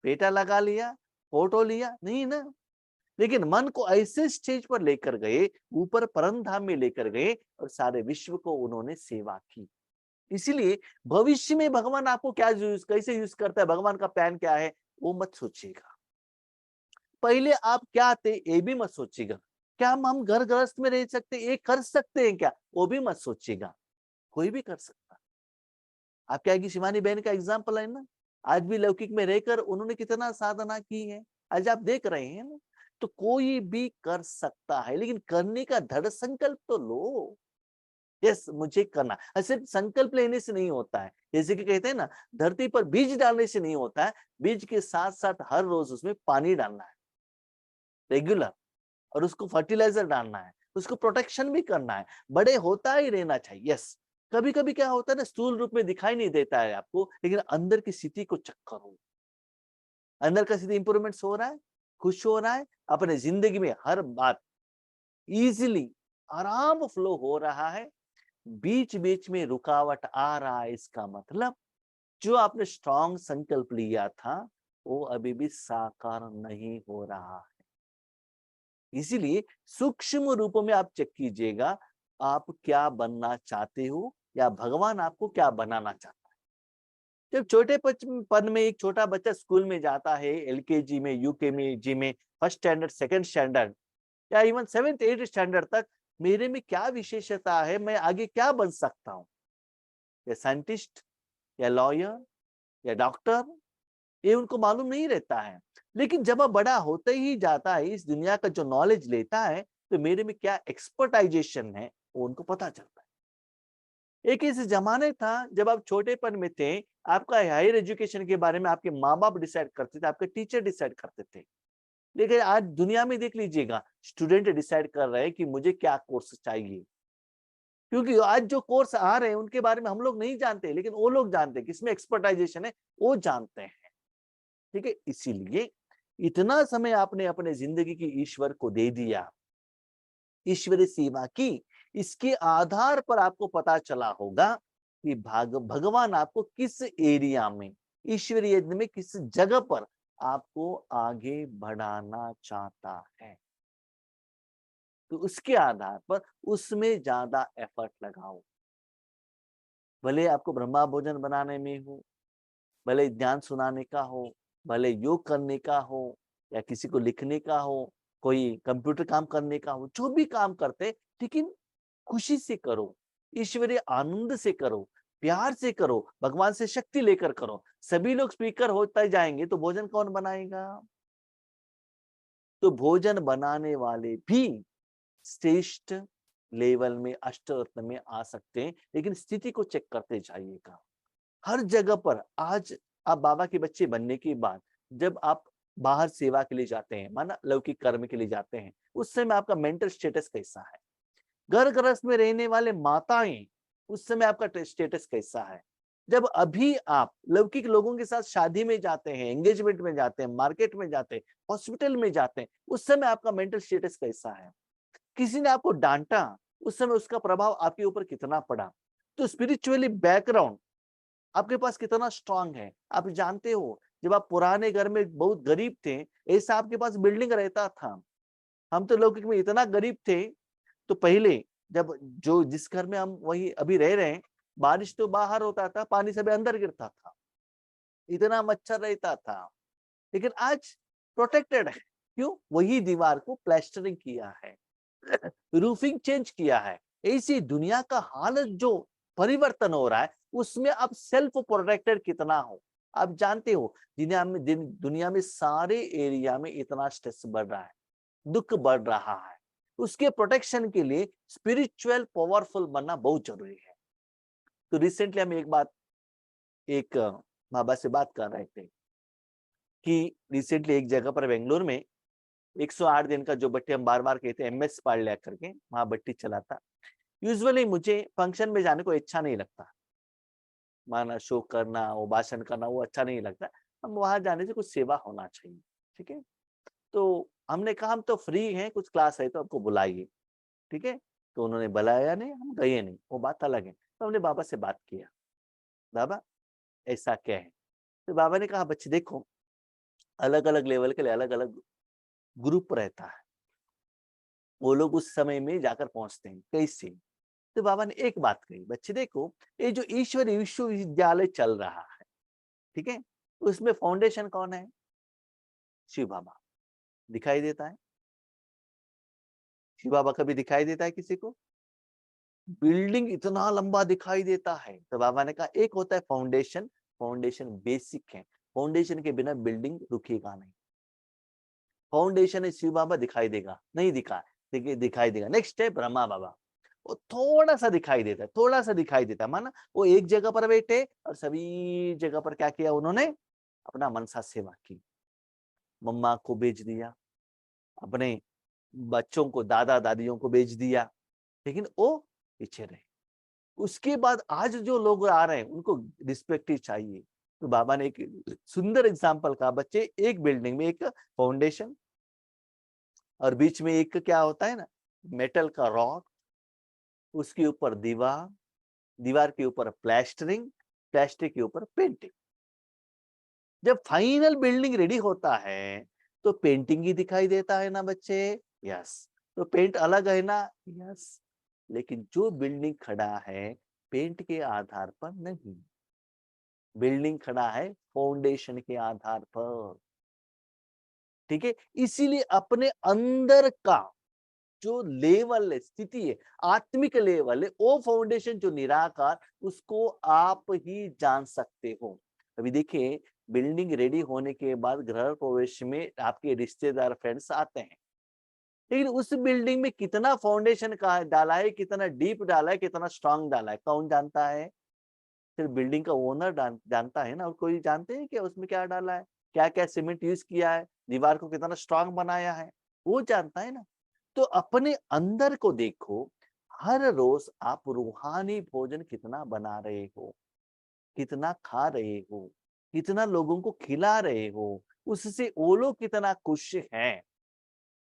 पेटा लगा लिया, फोटो लिया? नहीं ना। लेकिन मन को ऐसे स्टेज पर लेकर गए, ऊपर परम धाम में लेकर गए और सारे विश्व को उन्होंने सेवा की। इसीलिए भविष्य में भगवान आपको क्या यूज, कैसे यूज करता है, भगवान का प्लान क्या है, वो मत सोचिएगा। पहले आप क्या थे ये भी मत सोचिएगा। क्या हम घर गृहस्थ में रह सकते, ये कर सकते हैं क्या, वो भी मत सोचिएगा। कोई भी कर सकता। आप क्या, शिवानी बहन का एग्जाम्पल है ना, आज भी लौकिक में रहकर उन्होंने कितना साधना की है, आज आप देख रहे हैं ना। तो कोई भी कर सकता है, लेकिन करने का दृढ़ संकल्प तो लो। यस, मुझे करना है। सिर्फ संकल्प लेने से नहीं होता है, जैसे कि कहते हैं ना, धरती पर बीज डालने से नहीं होता है, बीज के साथ साथ हर रोज उसमें पानी डालना है रेगुलर, और उसको फर्टिलाइजर डालना है, उसको प्रोटेक्शन भी करना है, बड़े होता ही रहना चाहिए। यस, कभी कभी क्या होता है ना, स्थूल रूप में दिखाई नहीं देता है आपको, लेकिन अंदर की स्थिति को चेक करो। अंदर का स्थिति इंप्रूवमेंट हो रहा है, खुश हो रहा है, अपने जिंदगी में हर बात इजीली आराम फ्लो हो रहा है, बीच बीच में रुकावट आ रहा है, इसका मतलब जो आपने स्ट्रॉन्ग संकल्प लिया था वो अभी भी साकार नहीं हो रहा है। इसीलिए सूक्ष्म रूपों में आप चेक कीजिएगा, आप क्या बनना चाहते हो या भगवान आपको क्या बनाना चाहता है। जब छोटे पन में एक छोटा बच्चा स्कूल में जाता है, एलकेजी में, यूकेजी में, फर्स्ट स्टैंडर्ड, सेकंड स्टैंडर्ड या इवन सेवेंथ एट स्टैंडर्ड तक, मेरे में क्या विशेषता है, मैं आगे क्या बन सकता हूँ, या साइंटिस्ट, या लॉयर, या डॉक्टर, ये उनको मालूम नहीं रहता है। लेकिन जब वह बड़ा होते ही जाता है, इस दुनिया का जो नॉलेज लेता है, तो मेरे में क्या एक्सपर्टाइजेशन है वो उनको पता चलता है। एक ऐसे जमाने था जब आप छोटेपन में थे, आपका हायर एजुकेशन के बारे में आपके माँ बाप डिसाइड करते थे, आपके टीचर डिसाइड करते थे। लेकिन आज दुनिया में देख लीजिएगा, स्टूडेंट डिसाइड कर रहे हैं कि मुझे क्या कोर्स चाहिए। क्योंकि आज जो कोर्स आ रहे हैं उनके बारे में हम लोग नहीं जानते, लेकिन वो लोग जानते हैं, किसमें एक्सपर्टाइजेशन है वो जानते हैं। ठीक है, इसीलिए इतना समय आपने अपने जिंदगी की ईश्वर को दे दिया, ईश्वरी सेवा की, इसके आधार पर आपको पता चला होगा कि भगवान आपको किस एरिया में, ईश्वरीय यज्ञ में किस जगह पर आपको आगे बढ़ाना चाहता है। तो उसके आधार पर उसमें ज्यादा एफर्ट लगाओ। भले आपको ब्रह्मा भोजन बनाने में हो, भले ज्ञान सुनाने का हो, भले योग करने का हो, या किसी को लिखने का हो, कोई कंप्यूटर काम करने का हो, जो भी काम करते, लेकिन खुशी से करो, ईश्वरीय आनंद से करो, प्यार से करो, भगवान से शक्ति लेकर करो। सभी लोग स्पीकर होते जाएंगे तो भोजन कौन बनाएगा? तो भोजन बनाने वाले भी श्रेष्ठ लेवल में, अष्टरत्न में आ सकते हैं, लेकिन स्थिति को चेक करते जाइएगा। हर जगह पर आज आप बाबा के बच्चे बनने के बाद जब आप बाहर सेवा के लिए जाते हैं, माना लौकिक कर्म के लिए जाते हैं, उस समय आपका मेंटल स्टेटस कैसा है? घर गृहस्थ में रहने वाले माताएं, उस समय आपका स्टेटस कैसा है? जब अभी आप लौकिक लोगों के साथ शादी में जाते हैं, एंगेजमेंट में जाते हैं, मार्केट में जाते हैं, हॉस्पिटल में जाते हैं, उस समय आपका मेंटल स्टेटस कैसा है? किसी ने आपको डांटा, उस समय उसका प्रभाव आपके ऊपर कितना पड़ा? तो स्पिरिचुअली बैकग्राउंड आपके पास कितना स्ट्रांग है? आप जानते हो, जब आप पुराने घर में बहुत गरीब थे, ऐसा आपके पास बिल्डिंग रहता था। हम तो लौकिक में इतना गरीब थे, तो पहले जब जो जिस घर में हम वही अभी रह रहे हैं, बारिश तो बाहर होता था, पानी सब अंदर गिरता था, इतना मच्छर रहता था। लेकिन आज प्रोटेक्टेड है। क्यों? वही दीवार को प्लास्टरिंग किया है, रूफिंग चेंज किया है। ऐसी दुनिया का हालत जो परिवर्तन हो रहा है, उसमें आप सेल्फ प्रोटेक्टेड कितना हो? आप जानते हो, दुनिया में सारे एरिया में इतना स्ट्रेस बढ़ रहा है, दुख बढ़ रहा है, उसके प्रोटेक्शन के लिए स्पिरिचुअल पावरफुल बनना बहुत जरूरी है। तो रिसेंटली हम एक बाबा से बात कर रहे थे कि रिसेंटली एक जगह पर बेंगलोर में 108 दिन का जो बट्टी हम बार बार कहते हैं, MS पाड़ लिया करके वहां बट्टी चलाता। यूजुअली मुझे फंक्शन में जाने को अच्छा नहीं लगता, माना शो करना, वो भाषण करना, वो अच्छा नहीं लगता। हम वहां जाने से कुछ सेवा होना चाहिए, ठीक है? तो हमने कहा हम तो फ्री हैं, कुछ क्लास है तो आपको बुलाइए, ठीक है? तो उन्होंने बुलाया नहीं, हम गए नहीं, वो बात अलग है। तो हमने बाबा से बात किया, बाबा ऐसा क्या है? तो बाबा ने कहा, बच्चे देखो, अलग अलग लेवल के लिए अलग अलग ग्रुप रहता है, वो लोग उस समय में जाकर पहुंचते हैं कैसे? तो बाबा ने एक बात कही, बच्चे देखो, ये जो ईश्वरीय विश्वविद्यालय चल रहा है, ठीक है, उसमें फाउंडेशन कौन है? शिव बाबा। दिखाई देता है? शिव बाबा कभी दिखाई देता है किसी को? बिल्डिंग इतना लंबा दिखाई देता है। तो बाबा ने कहा, एक होता है फाउंडेशन, फाउंडेशन बेसिक है, फाउंडेशन के बिना बिल्डिंग रुकेगा नहीं। फाउंडेशन है शिव बाबा, दिखाई देगा नहीं? देखिए दिखाई देगा। नेक्स्ट है ब्रह्मा बाबा, वो थोड़ा सा दिखाई देता है, थोड़ा सा दिखाई देता है, माना वो एक जगह पर बैठे और सभी जगह पर क्या किया उन्होंने? अपना मनसा सेवा की। मम्मा को भेज दिया, अपने बच्चों को, दादा दादियों को भेज दिया, लेकिन वो पीछे रहे। उसके बाद आज जो लोग आ रहे हैं उनको रिस्पेक्ट ही चाहिए। तो बाबा ने एक सुंदर एग्जाम्पल कहा, बच्चे एक बिल्डिंग में एक फाउंडेशन और बीच में एक क्या होता है ना, मेटल का रॉड, उसके ऊपर दीवार, दीवार के ऊपर प्लास्टरिंग, प्लास्टर के ऊपर पेंटिंग। जब फाइनल बिल्डिंग रेडी होता है तो पेंटिंग ही दिखाई देता है ना बच्चे? यस। तो पेंट अलग है ना? यस। लेकिन जो बिल्डिंग खड़ा है पेंट के आधार पर नहीं, बिल्डिंग खड़ा है फाउंडेशन के आधार पर, ठीक है? इसीलिए अपने अंदर का जो लेवल है, स्थिति है, आत्मिक लेवल है, वो फाउंडेशन जो निराकार, उसको आप ही जान सकते हो। अभी देखिए, बिल्डिंग रेडी होने के बाद गृह प्रवेश में आपके रिश्तेदार फ्रेंड्स आते हैं, लेकिन उस बिल्डिंग में कितना फाउंडेशन का डाला है, कितना डीप डाला है, कितना स्ट्रांग डाला है, कौन जानता है? सिर्फ बिल्डिंग का ओनर जानता है ना। और कोई जानते हैं क्या उसमें क्या डाला है, क्या क्या सीमेंट यूज किया है, दीवार को कितना स्ट्रांग बनाया है, वो जानता है ना। तो अपने अंदर को देखो, हर रोज आप रूहानी भोजन कितना बना रहे हो, कितना खा रहे हो, कितना लोगों को खिला रहे हो, उससे वो लोग कितना खुश हैं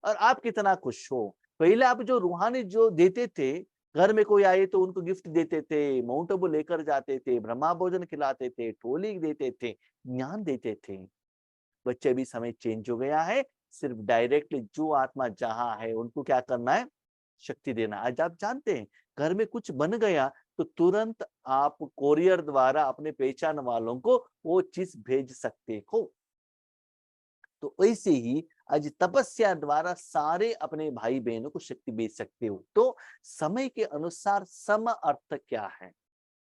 और आप कितना खुश हो। पहले आप जो रूहानी जो देते थे, घर में कोई आए तो उनको गिफ्ट देते थे, माउंट आबू लेकर जाते थे, ब्रह्मा भोजन खिलाते थे, टोली देते थे, ज्ञान देते थे। बच्चे भी समय चेंज हो गया है, सिर्फ डायरेक्टली जो आत्मा जहां है उनको क्या करना है? शक्ति देना। आज आप जानते हैं, घर में कुछ बन गया तो तुरंत आप कोरियर द्वारा अपने पहचान वालों को वो चीज भेज सकते हो। तो वैसे ही आज तपस्या द्वारा सारे अपने भाई बहनों को शक्ति भेज सकते हो। तो समय के अनुसार सम अर्थ क्या है?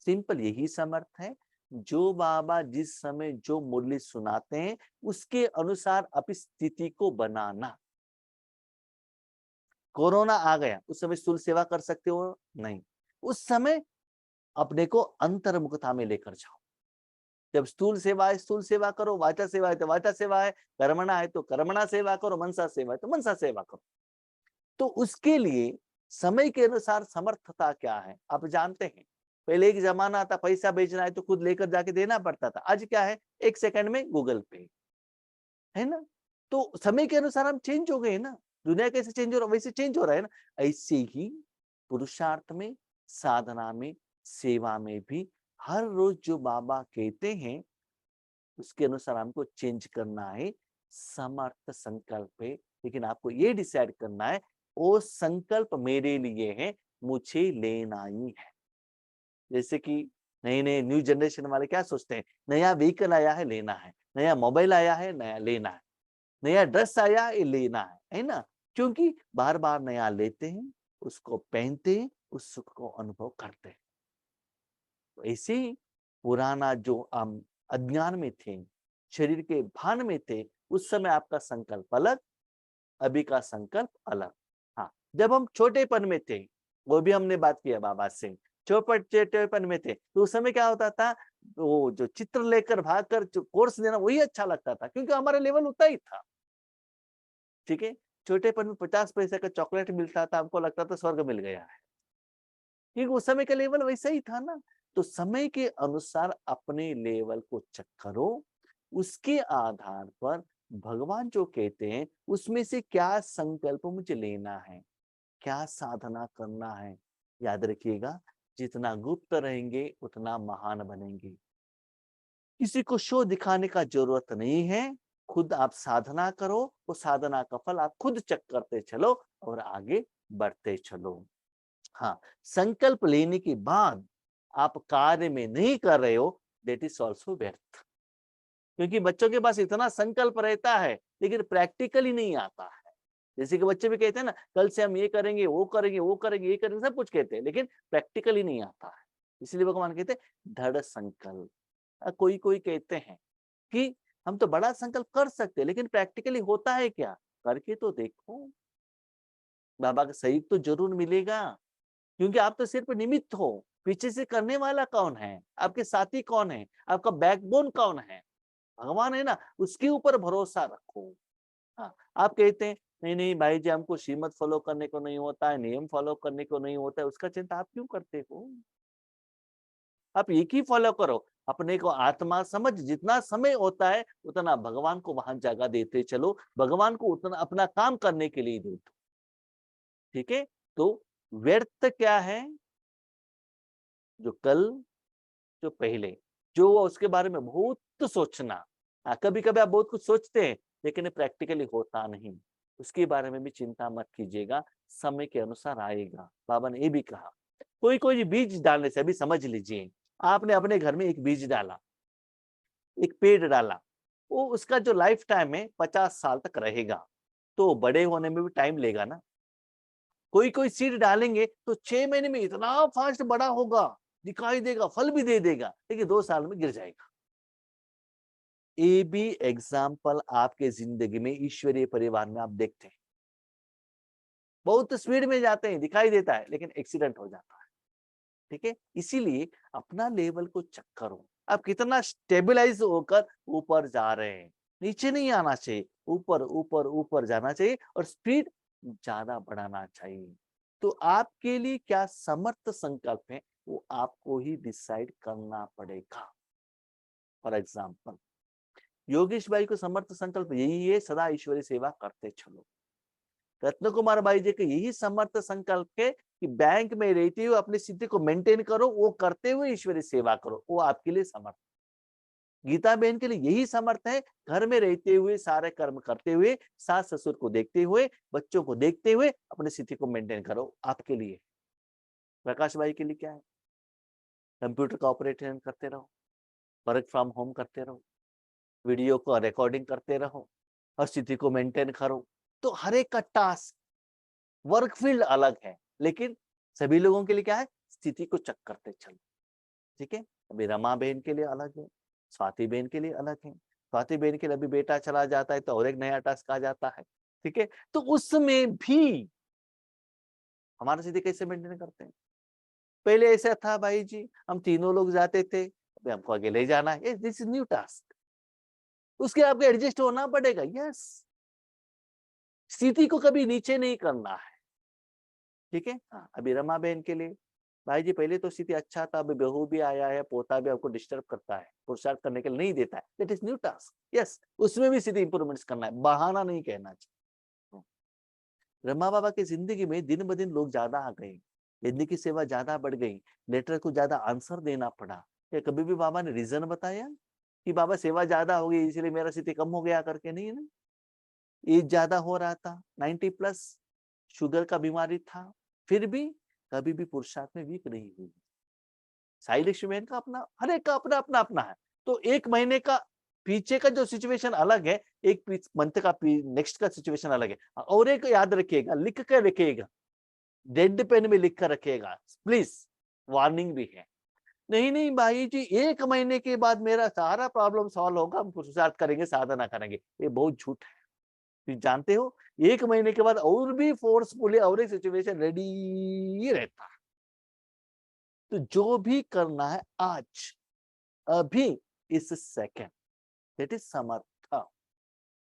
सिंपल यही समर्थ है। जो बाबा जिस समय जो मुरली सुनाते हैं उसके अनुसार अपनी स्थिति को बनाना। कोरोना आ गया, उस समय स्थूल सेवा कर सकते हो? नहीं। उस समय अपने को अंतर्मुखता में लेकर जाओ। जब स्थूल सेवा है स्थूल सेवा करो, वाचा सेवा है तो वाचा सेवा है, कर्मणा है तो कर्मणा सेवा करो, मनसा सेवा है तो मनसा सेवा करो। तो उसके लिए समय के अनुसार समर्थता क्या है आप जानते हैं। पहले एक जमाना था, पैसा भेजना है तो खुद लेकर जाके देना पड़ता था। आज क्या है, एक सेकंड में गूगल पे है ना। तो समय के अनुसार हम चेंज हो गए ना। दुनिया कैसे चेंज हो रहा है वैसे चेंज हो रहा है ना। ऐसे ही पुरुषार्थ में, साधना में, सेवा में भी हर रोज जो बाबा कहते हैं उसके अनुसार हमको चेंज करना है। समर्थ संकल्प है, लेकिन आपको ये डिसाइड करना है वो संकल्प मेरे लिए है, मुझे लेना ही है। जैसे कि नए नए न्यू जनरेशन वाले क्या सोचते हैं, नया व्हीकल आया है लेना है, नया मोबाइल आया है नया लेना है, नया ड्रेस आया ये लेना है ना। क्योंकि बार बार नया लेते हैं, उसको पहनते हैं, उस सुख को अनुभव करते हैं। तो ऐसे ही पुराना जो हम अज्ञान में थे, शरीर के भान में थे, उस समय आपका संकल्प अलग, अभी का संकल्प अलग। हाँ, जब हम छोटेपन में थे, वो भी हमने बात किया बाबा से, छोटेपन में थे तो उस समय क्या होता था, वो जो चित्र लेकर भागकर जो कोर्स देना वही अच्छा लगता था, क्योंकि हमारा लेवल उतना ही था। ठीक है, छोटेपन में 50 पैसे का चॉकलेट मिलता था, हमको लगता था स्वर्ग मिल गया है, क्योंकि उस समय का लेवल वैसा ही था ना। तो समय के अनुसार अपने लेवल को चेक करो, उसके आधार पर भगवान जो कहते हैं उसमें से क्या संकल्प मुझे लेना है, क्या साधना करना है। याद रखिएगा, जितना गुप्त रहेंगे उतना महान बनेंगे। किसी को शो दिखाने का जरूरत नहीं है, खुद आप साधना करो, वो साधना का फल आप खुद चेक करते चलो और आगे बढ़ते चलो। हाँ, संकल्प लेने के बाद आप कार्य में नहीं कर रहे हो, दैट इज ऑल्सो व्यर्थ। क्योंकि बच्चों के पास इतना संकल्प रहता है लेकिन प्रैक्टिकली नहीं आता है। जैसे कि बच्चे भी कहते हैं ना, कल से हम ये करेंगे वो करेंगे वो करेंगे ये करेंगे, सब कुछ कहते हैं लेकिन प्रैक्टिकली नहीं आता है। इसलिए भगवान कहते हैं दृढ़ संकल्प। कोई कोई कहते हैं कि हम तो बड़ा संकल्प कर सकते हैं लेकिन प्रैक्टिकली होता है क्या, करके तो देखो। बाबा का सहयोग तो जरूर मिलेगा, क्योंकि आप तो सिर्फ निमित्त हो। पीछे से करने वाला कौन है, आपके साथी कौन है, आपका बैकबोन कौन है, भगवान है ना। उसके ऊपर भरोसा रखो। हाँ, आप कहते हैं नहीं नहीं भाई जी हमको श्रीमत फॉलो करने को नहीं होता है, नियम फॉलो करने को नहीं होता है, उसका चिंता आप क्यों करते हो। आप एक ही फॉलो करो, अपने को आत्मा समझ, जितना समय होता है उतना भगवान को वहां जगह देते चलो, भगवान को उतना अपना काम करने के लिए दे दो। ठीक है, तो व्यर्थ क्या है, जो कल, जो पहले, जो हुआ उसके बारे में बहुत सोचना। कभी कभी आप बहुत कुछ सोचते हैं लेकिन प्रैक्टिकली होता नहीं, उसके बारे में भी चिंता मत कीजिएगा, समय के अनुसार आएगा। बाबा ने ये भी कहा, कोई कोई बीज डालने से, अभी समझ लीजिए आपने अपने घर में एक बीज डाला, एक पेड़ डाला, वो उसका जो लाइफ टाइम है 50 साल तक रहेगा, तो बड़े होने में भी टाइम लेगा ना। कोई कोई सीड डालेंगे तो 6 महीने में इतना फास्ट बड़ा होगा, दिखाई देगा, फल भी दे देगा, लेकिन 2 साल में गिर जाएगा। ये भी एग्जाम्पल आपके जिंदगी में ईश्वरीय परिवार में आप देखते हैं। बहुत स्पीड में जाते हैं, दिखाई देता है लेकिन एक्सीडेंट हो जाता है। ठीक है, इसीलिए अपना लेवल को चेक करो, आप कितना स्टेबलाइज होकर ऊपर जा रहे हैं। नीचे नहीं आना चाहिए, ऊपर ऊपर ऊपर जाना चाहिए और स्पीड ज्यादा बढ़ाना चाहिए। तो आपके लिए क्या समर्थ संकल्प है वो आपको ही डिसाइड करना पड़ेगा। फॉर एग्जाम्पल योगेश भाई को समर्थ संकल्प यही है, सदा ईश्वरी सेवा करते चलो। रत्न कुमार भाई जी का यही समर्थ संकल्प है कि बैंक में रहते हुए अपनी स्थिति को मेंटेन करो, वो करते हुए ईश्वरी सेवा करो, वो आपके लिए समर्थ। गीता बहन के लिए यही समर्थ है, घर में रहते हुए सारे कर्म करते हुए, सास ससुर को देखते हुए, बच्चों को देखते हुए अपनी स्थिति को मेंटेन करो, आपके लिए। प्रकाश भाई के लिए क्या है, कंप्यूटर का ऑपरेशन करते रहो, वर्क फ्रॉम होम करते रहो, वीडियो को रिकॉर्डिंग करते रहो और स्थिति को मेंटेन करो। तो हर एक का टास्क, वर्क फील्ड अलग है, लेकिन सभी लोगों के लिए क्या है, स्थिति को चेक करते चलो। ठीक है। अभी रमा बहन के लिए अलग है, स्वाति बहन के लिए अलग है। स्वाति बहन के लिए अभी बेटा चला जाता है तो और एक नया टास्क आ जाता है, ठीक है। तो उसमें भी हमारा स्थिति कैसे मेंटेन करते हैं? पहले ऐसा था भाई जी, हम तीनों लोग जाते थे, अभी हमको अकेले ही जाना है, दिस इज न्यू टास्क, उसके आपको एडजस्ट होना पड़ेगा। यस, स्थिति को कभी नीचे नहीं करना है, ठीक है। हाँ, अभी रमा बहन के लिए भाई जी पहले तो स्थिति अच्छा था, अभी बहू भी आया है, पोता भी आपको डिस्टर्ब करता है, पुरुषार्थ करने के लिए नहीं देता है, that is new task. Yes, उसमें भी स्थिति इंप्रूवमेंट्स करना है, बहाना नहीं कहना चाहिए। रमा बाबा की जिंदगी में दिन ब दिन लोग ज्यादा आ गए, यज्ञ की सेवा ज्यादा बढ़ गई, लेटर को ज्यादा आंसर देना पड़ा। या कभी भी बाबा ने रीजन बताया कि बाबा सेवा ज्यादा हो गई इसलिए मेरा स्थिति कम हो गया करके? नहीं ना। एज ज्यादा हो रहा था, 90+, शुगर का बीमारी था, फिर भी कभी भी पुरुषार्थ में वीक नहीं हुई। साई लक्ष्मीबहन का अपना, हर एक का अपना अपना अपना है। तो एक महीने का पीछे का जो सिचुएशन अलग है, एक मंथ का नेक्स्ट का सिचुएशन अलग है। और एक याद रखिएगा, लिख कर रखिएगा, रेड पेन में लिख कर रखिएगा प्लीज, वार्निंग भी है। नहीं नहीं भाई जी, एक महीने के बाद मेरा सारा प्रॉब्लम सॉल्व होगा, हम पुरुषार्थ करेंगे, साधना करेंगे, ये बहुत झूठ है। फिर जानते हो, एक महीने के बाद और भी फोर्सफुली और एक सिचुएशन रेडी रहता है। तो जो भी करना है आज, अभी, इस सेकंड, दैट इज समर्थ।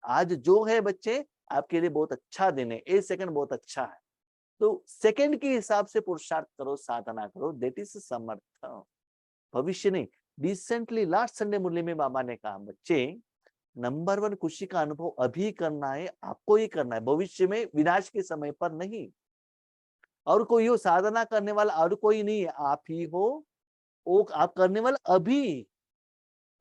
आज जो है बच्चे आपके लिए बहुत अच्छा दिन है, एक सेकंड बहुत अच्छा है, तो सेकंड के हिसाब से पुरुषार्थ करो, साधना करो, दैट इज समर्थ। भविष्य नहीं। रिसेंटली लास्ट संडे मुरली में बाबा ने कहा, बच्चे नंबर 1 खुशी का अनुभव अभी करना है, आपको ही करना है, भविष्य में विनाश के समय पर नहीं। और कोई हो साधना करने वाला, और कोई नहीं है, आप ही हो, वो आप करने वाला अभी।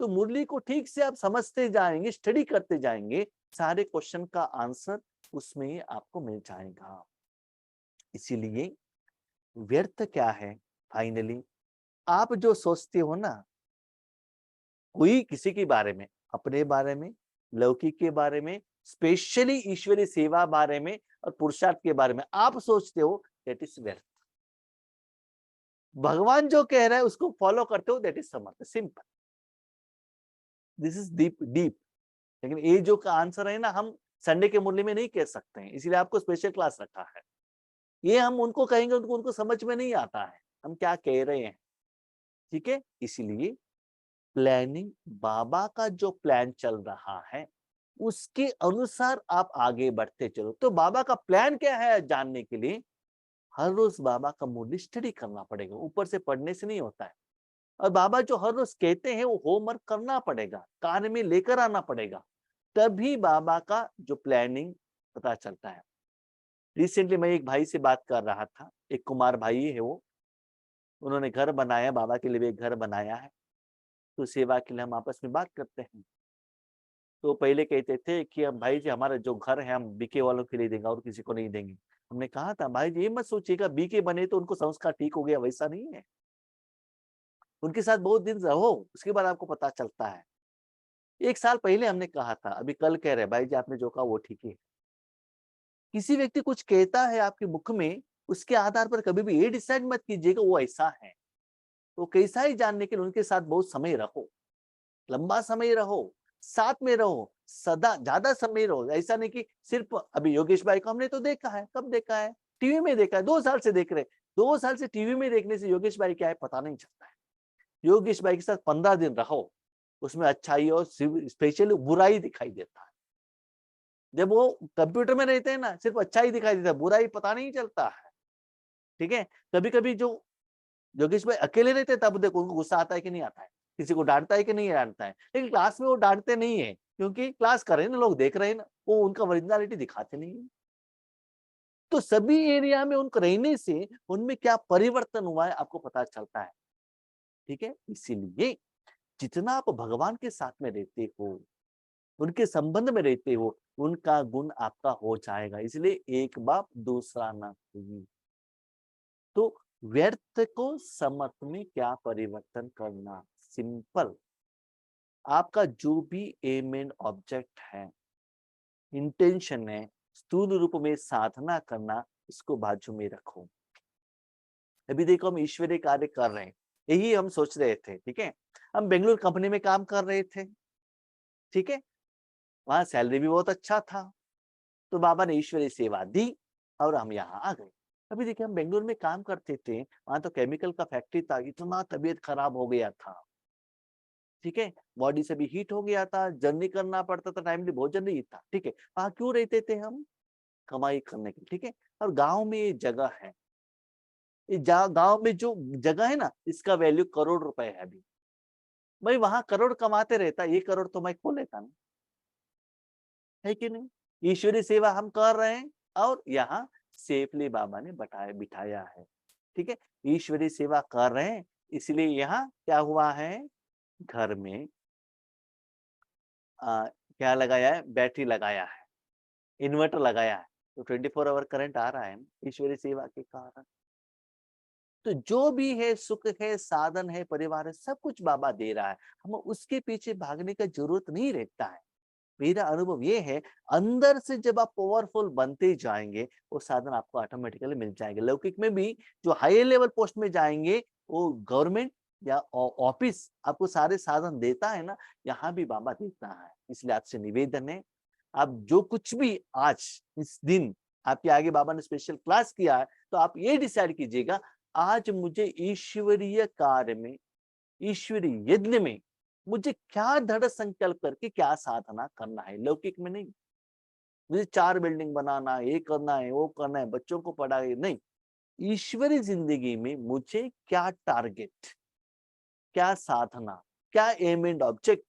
तो मुरली को ठीक से आप समझते जाएंगे, स्टडी करते जाएंगे, सारे क्वेश्चन का आंसर उसमें ही आपको मिल जाएगा। इसीलिए व्यर्थ क्या है, फाइनली आप जो सोचते हो ना, कोई किसी के बारे में, अपने बारे में, लौकिक के बारे में, स्पेशली ईश्वरीय सेवा बारे में और पुरुषार्थ के बारे में आप सोचते हो, दैट इज व्यर्थ। भगवान जो कह रहा है उसको फॉलो करते हो, that is Samarth. Simple, this is deep deep. लेकिन ये जो का आंसर है ना, हम संडे के मुरली में नहीं कह सकते हैं, इसीलिए आपको स्पेशल क्लास रखा है। ये हम उनको कहेंगे, उनको समझ में नहीं आता है हम क्या कह रहे हैं, ठीक है। इसीलिए प्लानिंग, बाबा का जो प्लान चल रहा है उसके अनुसार आप आगे बढ़ते चलो। तो बाबा का प्लान क्या है जानने के लिए हर रोज बाबा का मूल्य स्टडी करना पड़ेगा, ऊपर से पढ़ने से नहीं होता है। और बाबा जो हर रोज कहते हैं वो होमवर्क करना पड़ेगा, कान में लेकर आना पड़ेगा, तभी बाबा का जो प्लानिंग पता चलता है। रिसेंटली मैं एक भाई से बात कर रहा था, एक कुमार भाई है वो, उन्होंने घर बनाया, बाबा के लिए भी एक घर बनाया है। तो सेवा के लिए हम आपस में बात करते हैं। तो पहले कहते थे कि हम भाई जी हमारा जो घर है हम बीके वालों के लिए देंगे और किसी को नहीं देंगे। हमने कहा था भाई जी ये मत सोचिएगा बीके बने तो उनको संस्कार ठीक हो गया, वैसा नहीं है। उनके साथ बहुत दिन रहो, उसके बाद आपको पता चलता है। 1 साल पहले हमने कहा था, अभी कल कह रहे भाई जी आपने जो कहा वो ठीक है। किसी व्यक्ति कुछ कहता है आपके मुख में, उसके आधार पर कभी भी ये डिसाइड मत कीजिएगा वो ऐसा है। तो कैसा ही जानने के लिए उनके साथ बहुत समय रहो, लंबा समय रहो, साथ में रहो, सदा ज्यादा समय रहो। ऐसा नहीं कि सिर्फ अभी योगेश भाई को हमने तो देखा है, कब देखा है, टीवी में देखा है, 2 साल से देख रहे, 2 साल से टीवी में देखने से योगेश भाई क्या है पता नहीं चलता है। योगेश भाई के साथ 15 दिन रहो, उसमें अच्छाई और स्पेशली बुराई दिखाई देता है। जब वो कंप्यूटर में रहते हैं ना, सिर्फ अच्छाई दिखाई देता है, बुराई पता नहीं चलता है, ठीक है। कभी कभी जो योगेश भाई अकेले रहते हैं तब देखो उनको गुस्सा आता है कि नहीं आता है, किसी को डांटता है कि नहीं डांटता है, लेकिन क्लास में वो डांटते नहीं है, क्योंकि क्लास कर रहे हैं ना, लोग देख रहे हैं ना, वो उनका ओरिजिनलिटी दिखाते नहीं है। तो सभी एरिया में उनको रहने से उनमें क्या परिवर्तन हुआ है आपको पता चलता है, ठीक है। इसीलिए जितना आप भगवान के साथ में रहते हो, उनके संबंध में रहते हो, उनका गुण आपका हो जाएगा। इसलिए एक बाप दूसरा ना कोई। तो व्यर्थ को समर्थ में क्या परिवर्तन करना, सिंपल। आपका जो भी एम एंड ऑब्जेक्ट है, इंटेंशन है, स्थूल रूप में साधना करना, इसको बाजू में रखो। अभी देखो हम ईश्वरीय कार्य कर रहे हैं, यही हम सोच रहे थे, ठीक है। हम बेंगलुरु कंपनी में काम कर रहे थे, ठीक है, वहां सैलरी भी बहुत अच्छा था। तो बाबा ने ईश्वरीय सेवा दी और हम यहाँ आ गए। अभी देखिए, हम बेंगलुरु में काम करते थे, वहां तो केमिकल का फैक्ट्री था, इतना तबीयत खराब हो गया था, ठीक है, बॉडी से भी हीट हो गया था, जर्नी करना पड़ता था, टाइमली भोजन नहीं था, ठीक है। वहां क्यों रहते थे हम? कमाई करने के लिए, ठीक है। और गांव में ये जगह है, ये गांव में जो जगह है ना, इसका वैल्यू करोड़ रुपए है अभी। भाई वहां करोड़ कमाते रहता, ये करोड़ तो मैं खो लेता ना, है कि नहीं? ईश्वरीय सेवा हम कर रहे हैं और यहाँ सेफली बाबा ने बताया बिठाया है, ठीक है। ईश्वरीय सेवा कर रहे हैं, इसलिए यहाँ क्या हुआ है, घर में क्या लगाया है, बैटरी लगाया है, इन्वर्टर लगाया है, तो 24 आवर करंट आ रहा है ना, ईश्वरीय सेवा के कारण। तो जो भी है, सुख है, साधन है, परिवार है, सब कुछ बाबा दे रहा है, हम उसके पीछे भागने का जरूरत नहीं रहता है। मेरा अनुभव ये है, अंदर से जब आप पावरफुल बनते जाएंगे, वो साधन आपको ऑटोमेटिकली मिल जाएंगे। लौकिक में भी जो हाई लेवल पोस्ट में जाएंगे, वो गवर्नमेंट या ऑफिस आपको सारे साधन देता है ना, यहाँ भी बाबा देता है। इसलिए आपसे निवेदन है, आप जो कुछ भी आज इस दिन आपके आगे बाबा ने स्पेशल क्लास किया है, तो आप ये डिसाइड कीजिएगा, आज मुझे ईश्वरीय कार्य में, ईश्वरीय यज्ञ में मुझे क्या दृढ़ संकल्प करके क्या साधना करना है। लौकिक में नहीं, मुझे 4 बिल्डिंग बनाना है, ये करना है, वो करना है, बच्चों को पढ़ाए, नहीं। ईश्वरीय जिंदगी में मुझे क्या टारगेट, क्या साधना, क्या एम एंड ऑब्जेक्ट।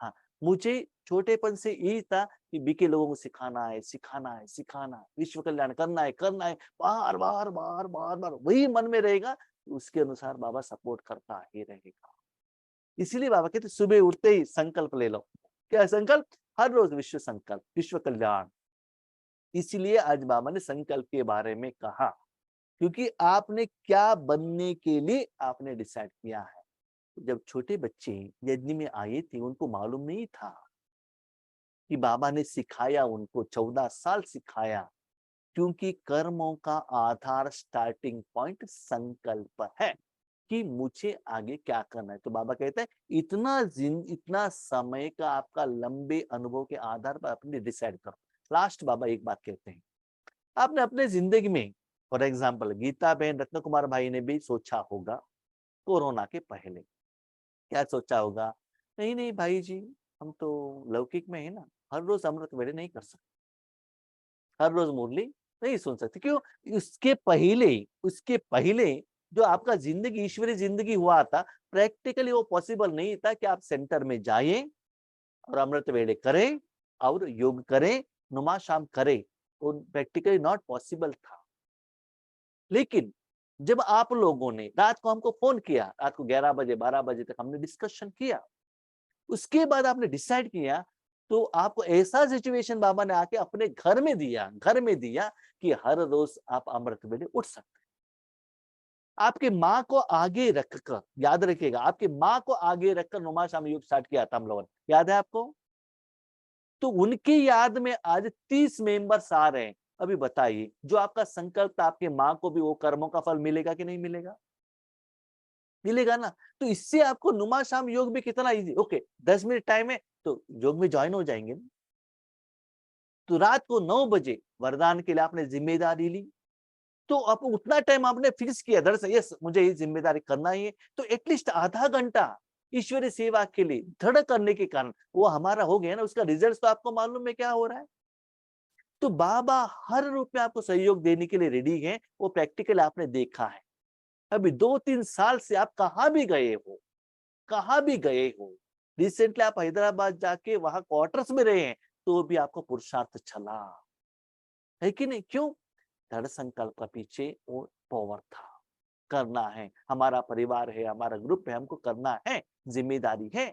हाँ, मुझे छोटेपन से यही था कि बीके लोगों को सिखाना है, सिखाना है, सिखाना है, विश्व कल्याण करना है, करना है, बार बार बार बार बार वही मन में रहेगा, उसके अनुसार बाबा सपोर्ट करता ही रहेगा। इसीलिए बाबा कहते सुबह उठते ही संकल्प ले लो। क्या संकल्प? हर रोज विश्व संकल्प, विश्व कल्याण। इसलिए आज बाबा ने संकल्प के बारे में कहा, क्योंकि आपने क्या बनने के लिए आपने डिसाइड किया है। जब छोटे बच्चे यज्ञ में आए थे, उनको मालूम नहीं था कि बाबा ने सिखाया, उनको 14 साल सिखाया, क्योंकि कर्मों का आधार स्टार्टिंग पॉइंट संकल्प है कि मुझे आगे क्या करना है। तो बाबा कहते हैं, इतना समय का आपका लंबे अनुभव के आधार पर अपने डिसाइड करो। लास्ट बाबा एक बात कहते हैं, आपने अपने जिंदगी में, फॉर एग्जाम्पल गीता बहन, रत्न कुमार भाई ने भी सोचा होगा कोरोना के पहले, क्या सोचा होगा, नहीं नहीं भाई जी, हम तो लौकिक में है ना, हर रोज अमृत वेले नहीं कर सकते, हर रोज मुरली नहीं सुन सकते। क्यों? उसके पहले जो आपका जिंदगी ईश्वरीय जिंदगी हुआ था, प्रैक्टिकली वो पॉसिबल नहीं था कि आप सेंटर में जाएं और अमृत वेले करें और योग करें, नुमा शाम करें, वो प्रैक्टिकली नॉट पॉसिबल था। लेकिन जब आप लोगों ने रात को हमको फोन किया, रात को 11 बजे 12 बजे तक हमने डिस्कशन किया, उसके बाद आपने डिसाइड किया, तो आपको ऐसा सिचुएशन बाबा ने आके अपने घर में दिया कि हर रोज आप अमृत वेले उठ सकते। आपके माँ को आगे रखकर, याद रखिएगा, आपकी माँ को आगे रखकर नुमा शाम योग स्टार्ट किया था हम लोगों ने, याद है आपको? तो उनकी याद में आज 30 मेंबर्स आ रहे हैं। अभी बताइए, जो आपका संकल्प था, आपके माँ को भी वो कर्मों का फल मिलेगा कि नहीं मिलेगा? मिलेगा ना। तो इससे आपको नुमा शाम योग भी कितना इजी, ओके 10 मिनट टाइम है तो योग में ज्वाइन हो जाएंगे। तो रात को 9 बजे वरदान के लिए आपने जिम्मेदारी ली, तो आपको उतना टाइम आपने फिक्स किया, दरअसल यस मुझे ये जिम्मेदारी करना ही है, तो एटलीस्ट आधा घंटा ईश्वरीय सेवा के लिए दृढ़ करने के कारण वो हमारा हो गया ना, उसका रिजल्ट तो आपको मालूम है क्या हो रहा है। तो बाबा हर रूप में आपको सहयोग देने के लिए रेडी है, वो प्रैक्टिकल आपने देखा है। अभी 2-3 साल से आप कहाँ भी गए हो, कहाँ भी गए हो, रिसेंटली आप हैदराबाद जाके वहां क्वार्टर्स में रहे हैं, तो भी आपको पुरुषार्थ चला है कि नहीं? क्यों? दृढ़ संकल्प का पीछे वो पावर था, करना है, हमारा परिवार है, हमारा ग्रुप है, हमको करना है, जिम्मेदारी है।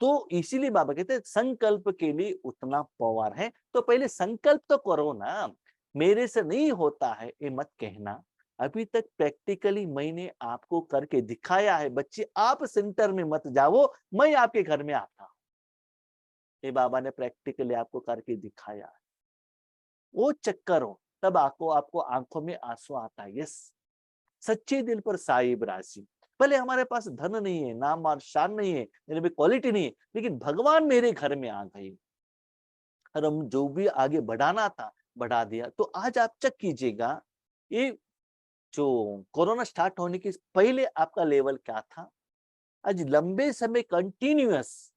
तो इसीलिए बाबा कहते हैं संकल्प के लिए उतना पावर है, तो पहले संकल्प तो करो ना। मेरे से नहीं होता है ये मत कहना, अभी तक प्रैक्टिकली मैंने आपको करके दिखाया है। बच्चे आप सेंटर में मत जाओ, मैं आपके घर में आता हूं, ये बाबा ने प्रैक्टिकली आपको करके दिखाया है। वो चक्कर हो तब आपको आपको आंखों में आंसू आता है, यस, सच्चे दिल पर साईब राजी। भले हमारे पास धन नहीं है, नाम और शान नहीं है, मेरे में क्वालिटी नहीं है, लेकिन भगवान मेरे घर में आ गए और हम जो भी आगे बढ़ाना था बढ़ा दिया। तो आज आप चेक कीजिएगा, ये जो कोरोना स्टार्ट होने के पहले आपका लेवल क्या था, आज लंबे समय कंटिन्यूअस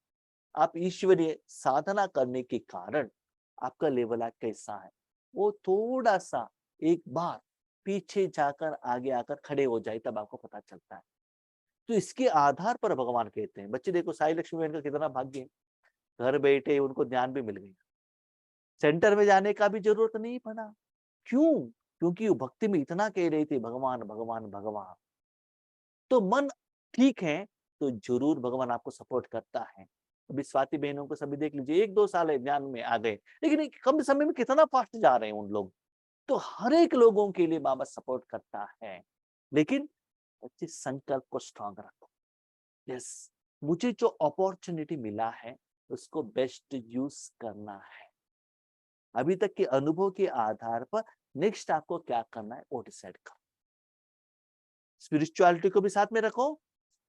आप ईश्वरीय साधना करने के कारण आपका लेवल आज कैसा है, वो थोड़ा सा एक बार पीछे जाकर आगे आकर खड़े हो जाए तब आपको पता चलता है। तो इसके आधार पर भगवान कहते हैं, बच्चे देखो साई लक्ष्मी बहन का कितना भाग्य है, घर बैठे उनको ज्ञान भी मिल गया, सेंटर में जाने का भी जरूरत नहीं पड़ा। क्यों? क्योंकि वो भक्ति में इतना कह रही थी भगवान भगवान भगवान। तो मन ठीक है तो जरूर भगवान आपको सपोर्ट करता है। अभी स्वाति बहनों को सभी देख लीजिए, 1-2 साल है ज्ञान में आ गए, लेकिन कम समय में कितना फास्ट जा रहे हैं उन लोग। तो हर एक लोगों के लिए बाबा सपोर्ट करता है, लेकिन अच्छे संकल्प को स्ट्रांग रखो। यस, मुझे जो अपॉर्चुनिटी मिला है उसको बेस्ट यूज करना है। अभी तक के अनुभव के आधार पर नेक्स्ट आपको क्या करना है वो डिसाइड करो। स्पिरिचुअलिटी को भी साथ में रखो,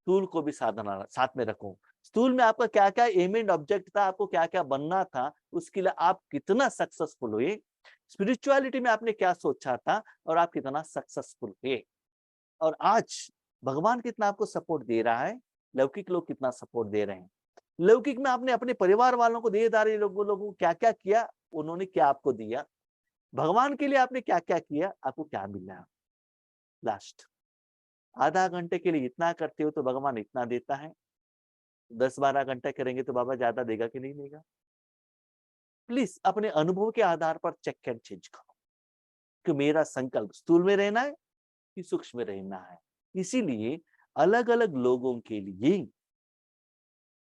स्थूल को भी साधना साथ में रखो। स्थूल में आपका क्या क्या एम एंड ऑब्जेक्ट था, आपको क्या क्या बनना था, उसके लिए आप कितना सक्सेसफुल हुए। स्पिरिचुअलिटी में आपने क्या सोचा था और आप कितना सक्सेसफुल हुए। और आज भगवान कितना आपको सपोर्ट दे रहा है, लौकिक लोग कितना सपोर्ट दे रहे हैं। लौकिक में आपने अपने परिवार वालों को, देहदारी लोगों को क्या क्या किया, उन्होंने क्या आपको दिया। भगवान के लिए आपने क्या क्या किया, आपको क्या मिला। लास्ट आधा घंटे के लिए इतना करते हो तो भगवान इतना देता है, 10-12 घंटा करेंगे तो बाबा ज्यादा देगा कि नहीं देगा। प्लीज अपने अनुभव के आधार पर चेक एंड चेंज करो कि मेरा संकल्प स्थूल में रहना है कि सूक्ष्म में रहना है। इसीलिए अलग अलग लोगों के लिए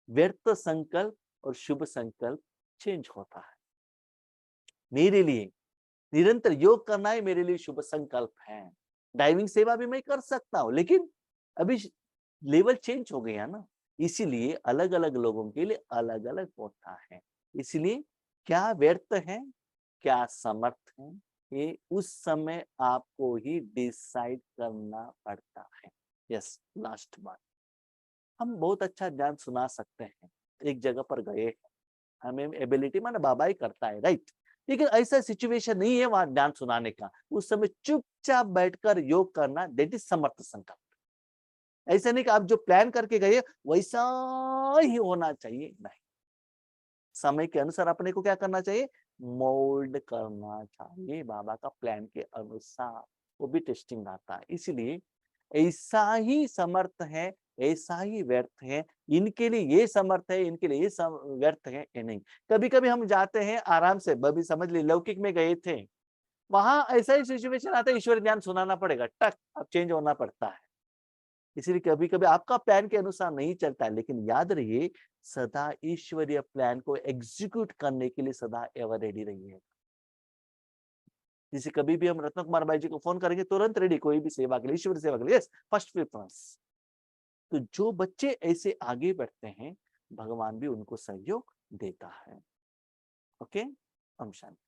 व्यर्थ संकल्प और शुभ संकल्प चेंज होता है। मेरे लिए निरंतर योग करना है, मेरे लिए शुभ संकल्प है। ड्राइविंग सेवा भी मैं कर सकता हूं, लेकिन अभी लेवल चेंज हो गया ना, इसीलिए अलग अलग लोगों के लिए अलग अलग होता है। इसलिए क्या व्यर्थ है, क्या समर्थ है, ये उस समय आपको ही डिसाइड करना पड़ता है। यस, लास्ट बात, हम बहुत अच्छा ज्ञान सुना सकते हैं, एक जगह पर गए, हमें एबिलिटी माना बाबा ही करता है, राइट। लेकिन ऐसा सिचुएशन नहीं है वहां ज्ञान सुनाने का, उस समय चुपचाप बैठकर योग करना, दैट इज समर्थ संकल्प। ऐसा नहीं कि आप जो प्लान करके गए वैसा ही होना चाहिए, नहीं। समय के अनुसार अपने को क्या करना चाहिए, मोल्ड करना चाहिए बाबा का प्लान के अनुसार, वो भी टेस्टिंग आता है। इसलिए ऐसा ही समर्थ है, ऐसा ही व्यर्थ है, इनके लिए ये समर्थ है, इनके लिए ये व्यर्थ है, ये नहीं। कभी कभी हम जाते हैं आराम से, बभी समझ ली लौकिक में गए थे, वहां ऐसा ही सिचुएशन आता है, ईश्वर ज्ञान सुनाना पड़ेगा, टक अब चेंज होना पड़ता है। इसलिए कभी कभी आपका प्लान के अनुसार नहीं चलता है, लेकिन याद रहिए सदा ईश्वरीय प्लान को एग्जीक्यूट करने के लिए सदा एवर रेडी रहिए। जैसे कभी भी हम रत्न कुमार भाई जी को फोन करेंगे, तुरंत रेडी, कोई भी सेवा के लिए, ईश्वर सेवा के लिए, यस, फर्स्ट प्रेफरेंस। तो जो बच्चे ऐसे आगे बढ़ते हैं, भगवान भी उनको सहयोग देता है। ओके, हम शांति।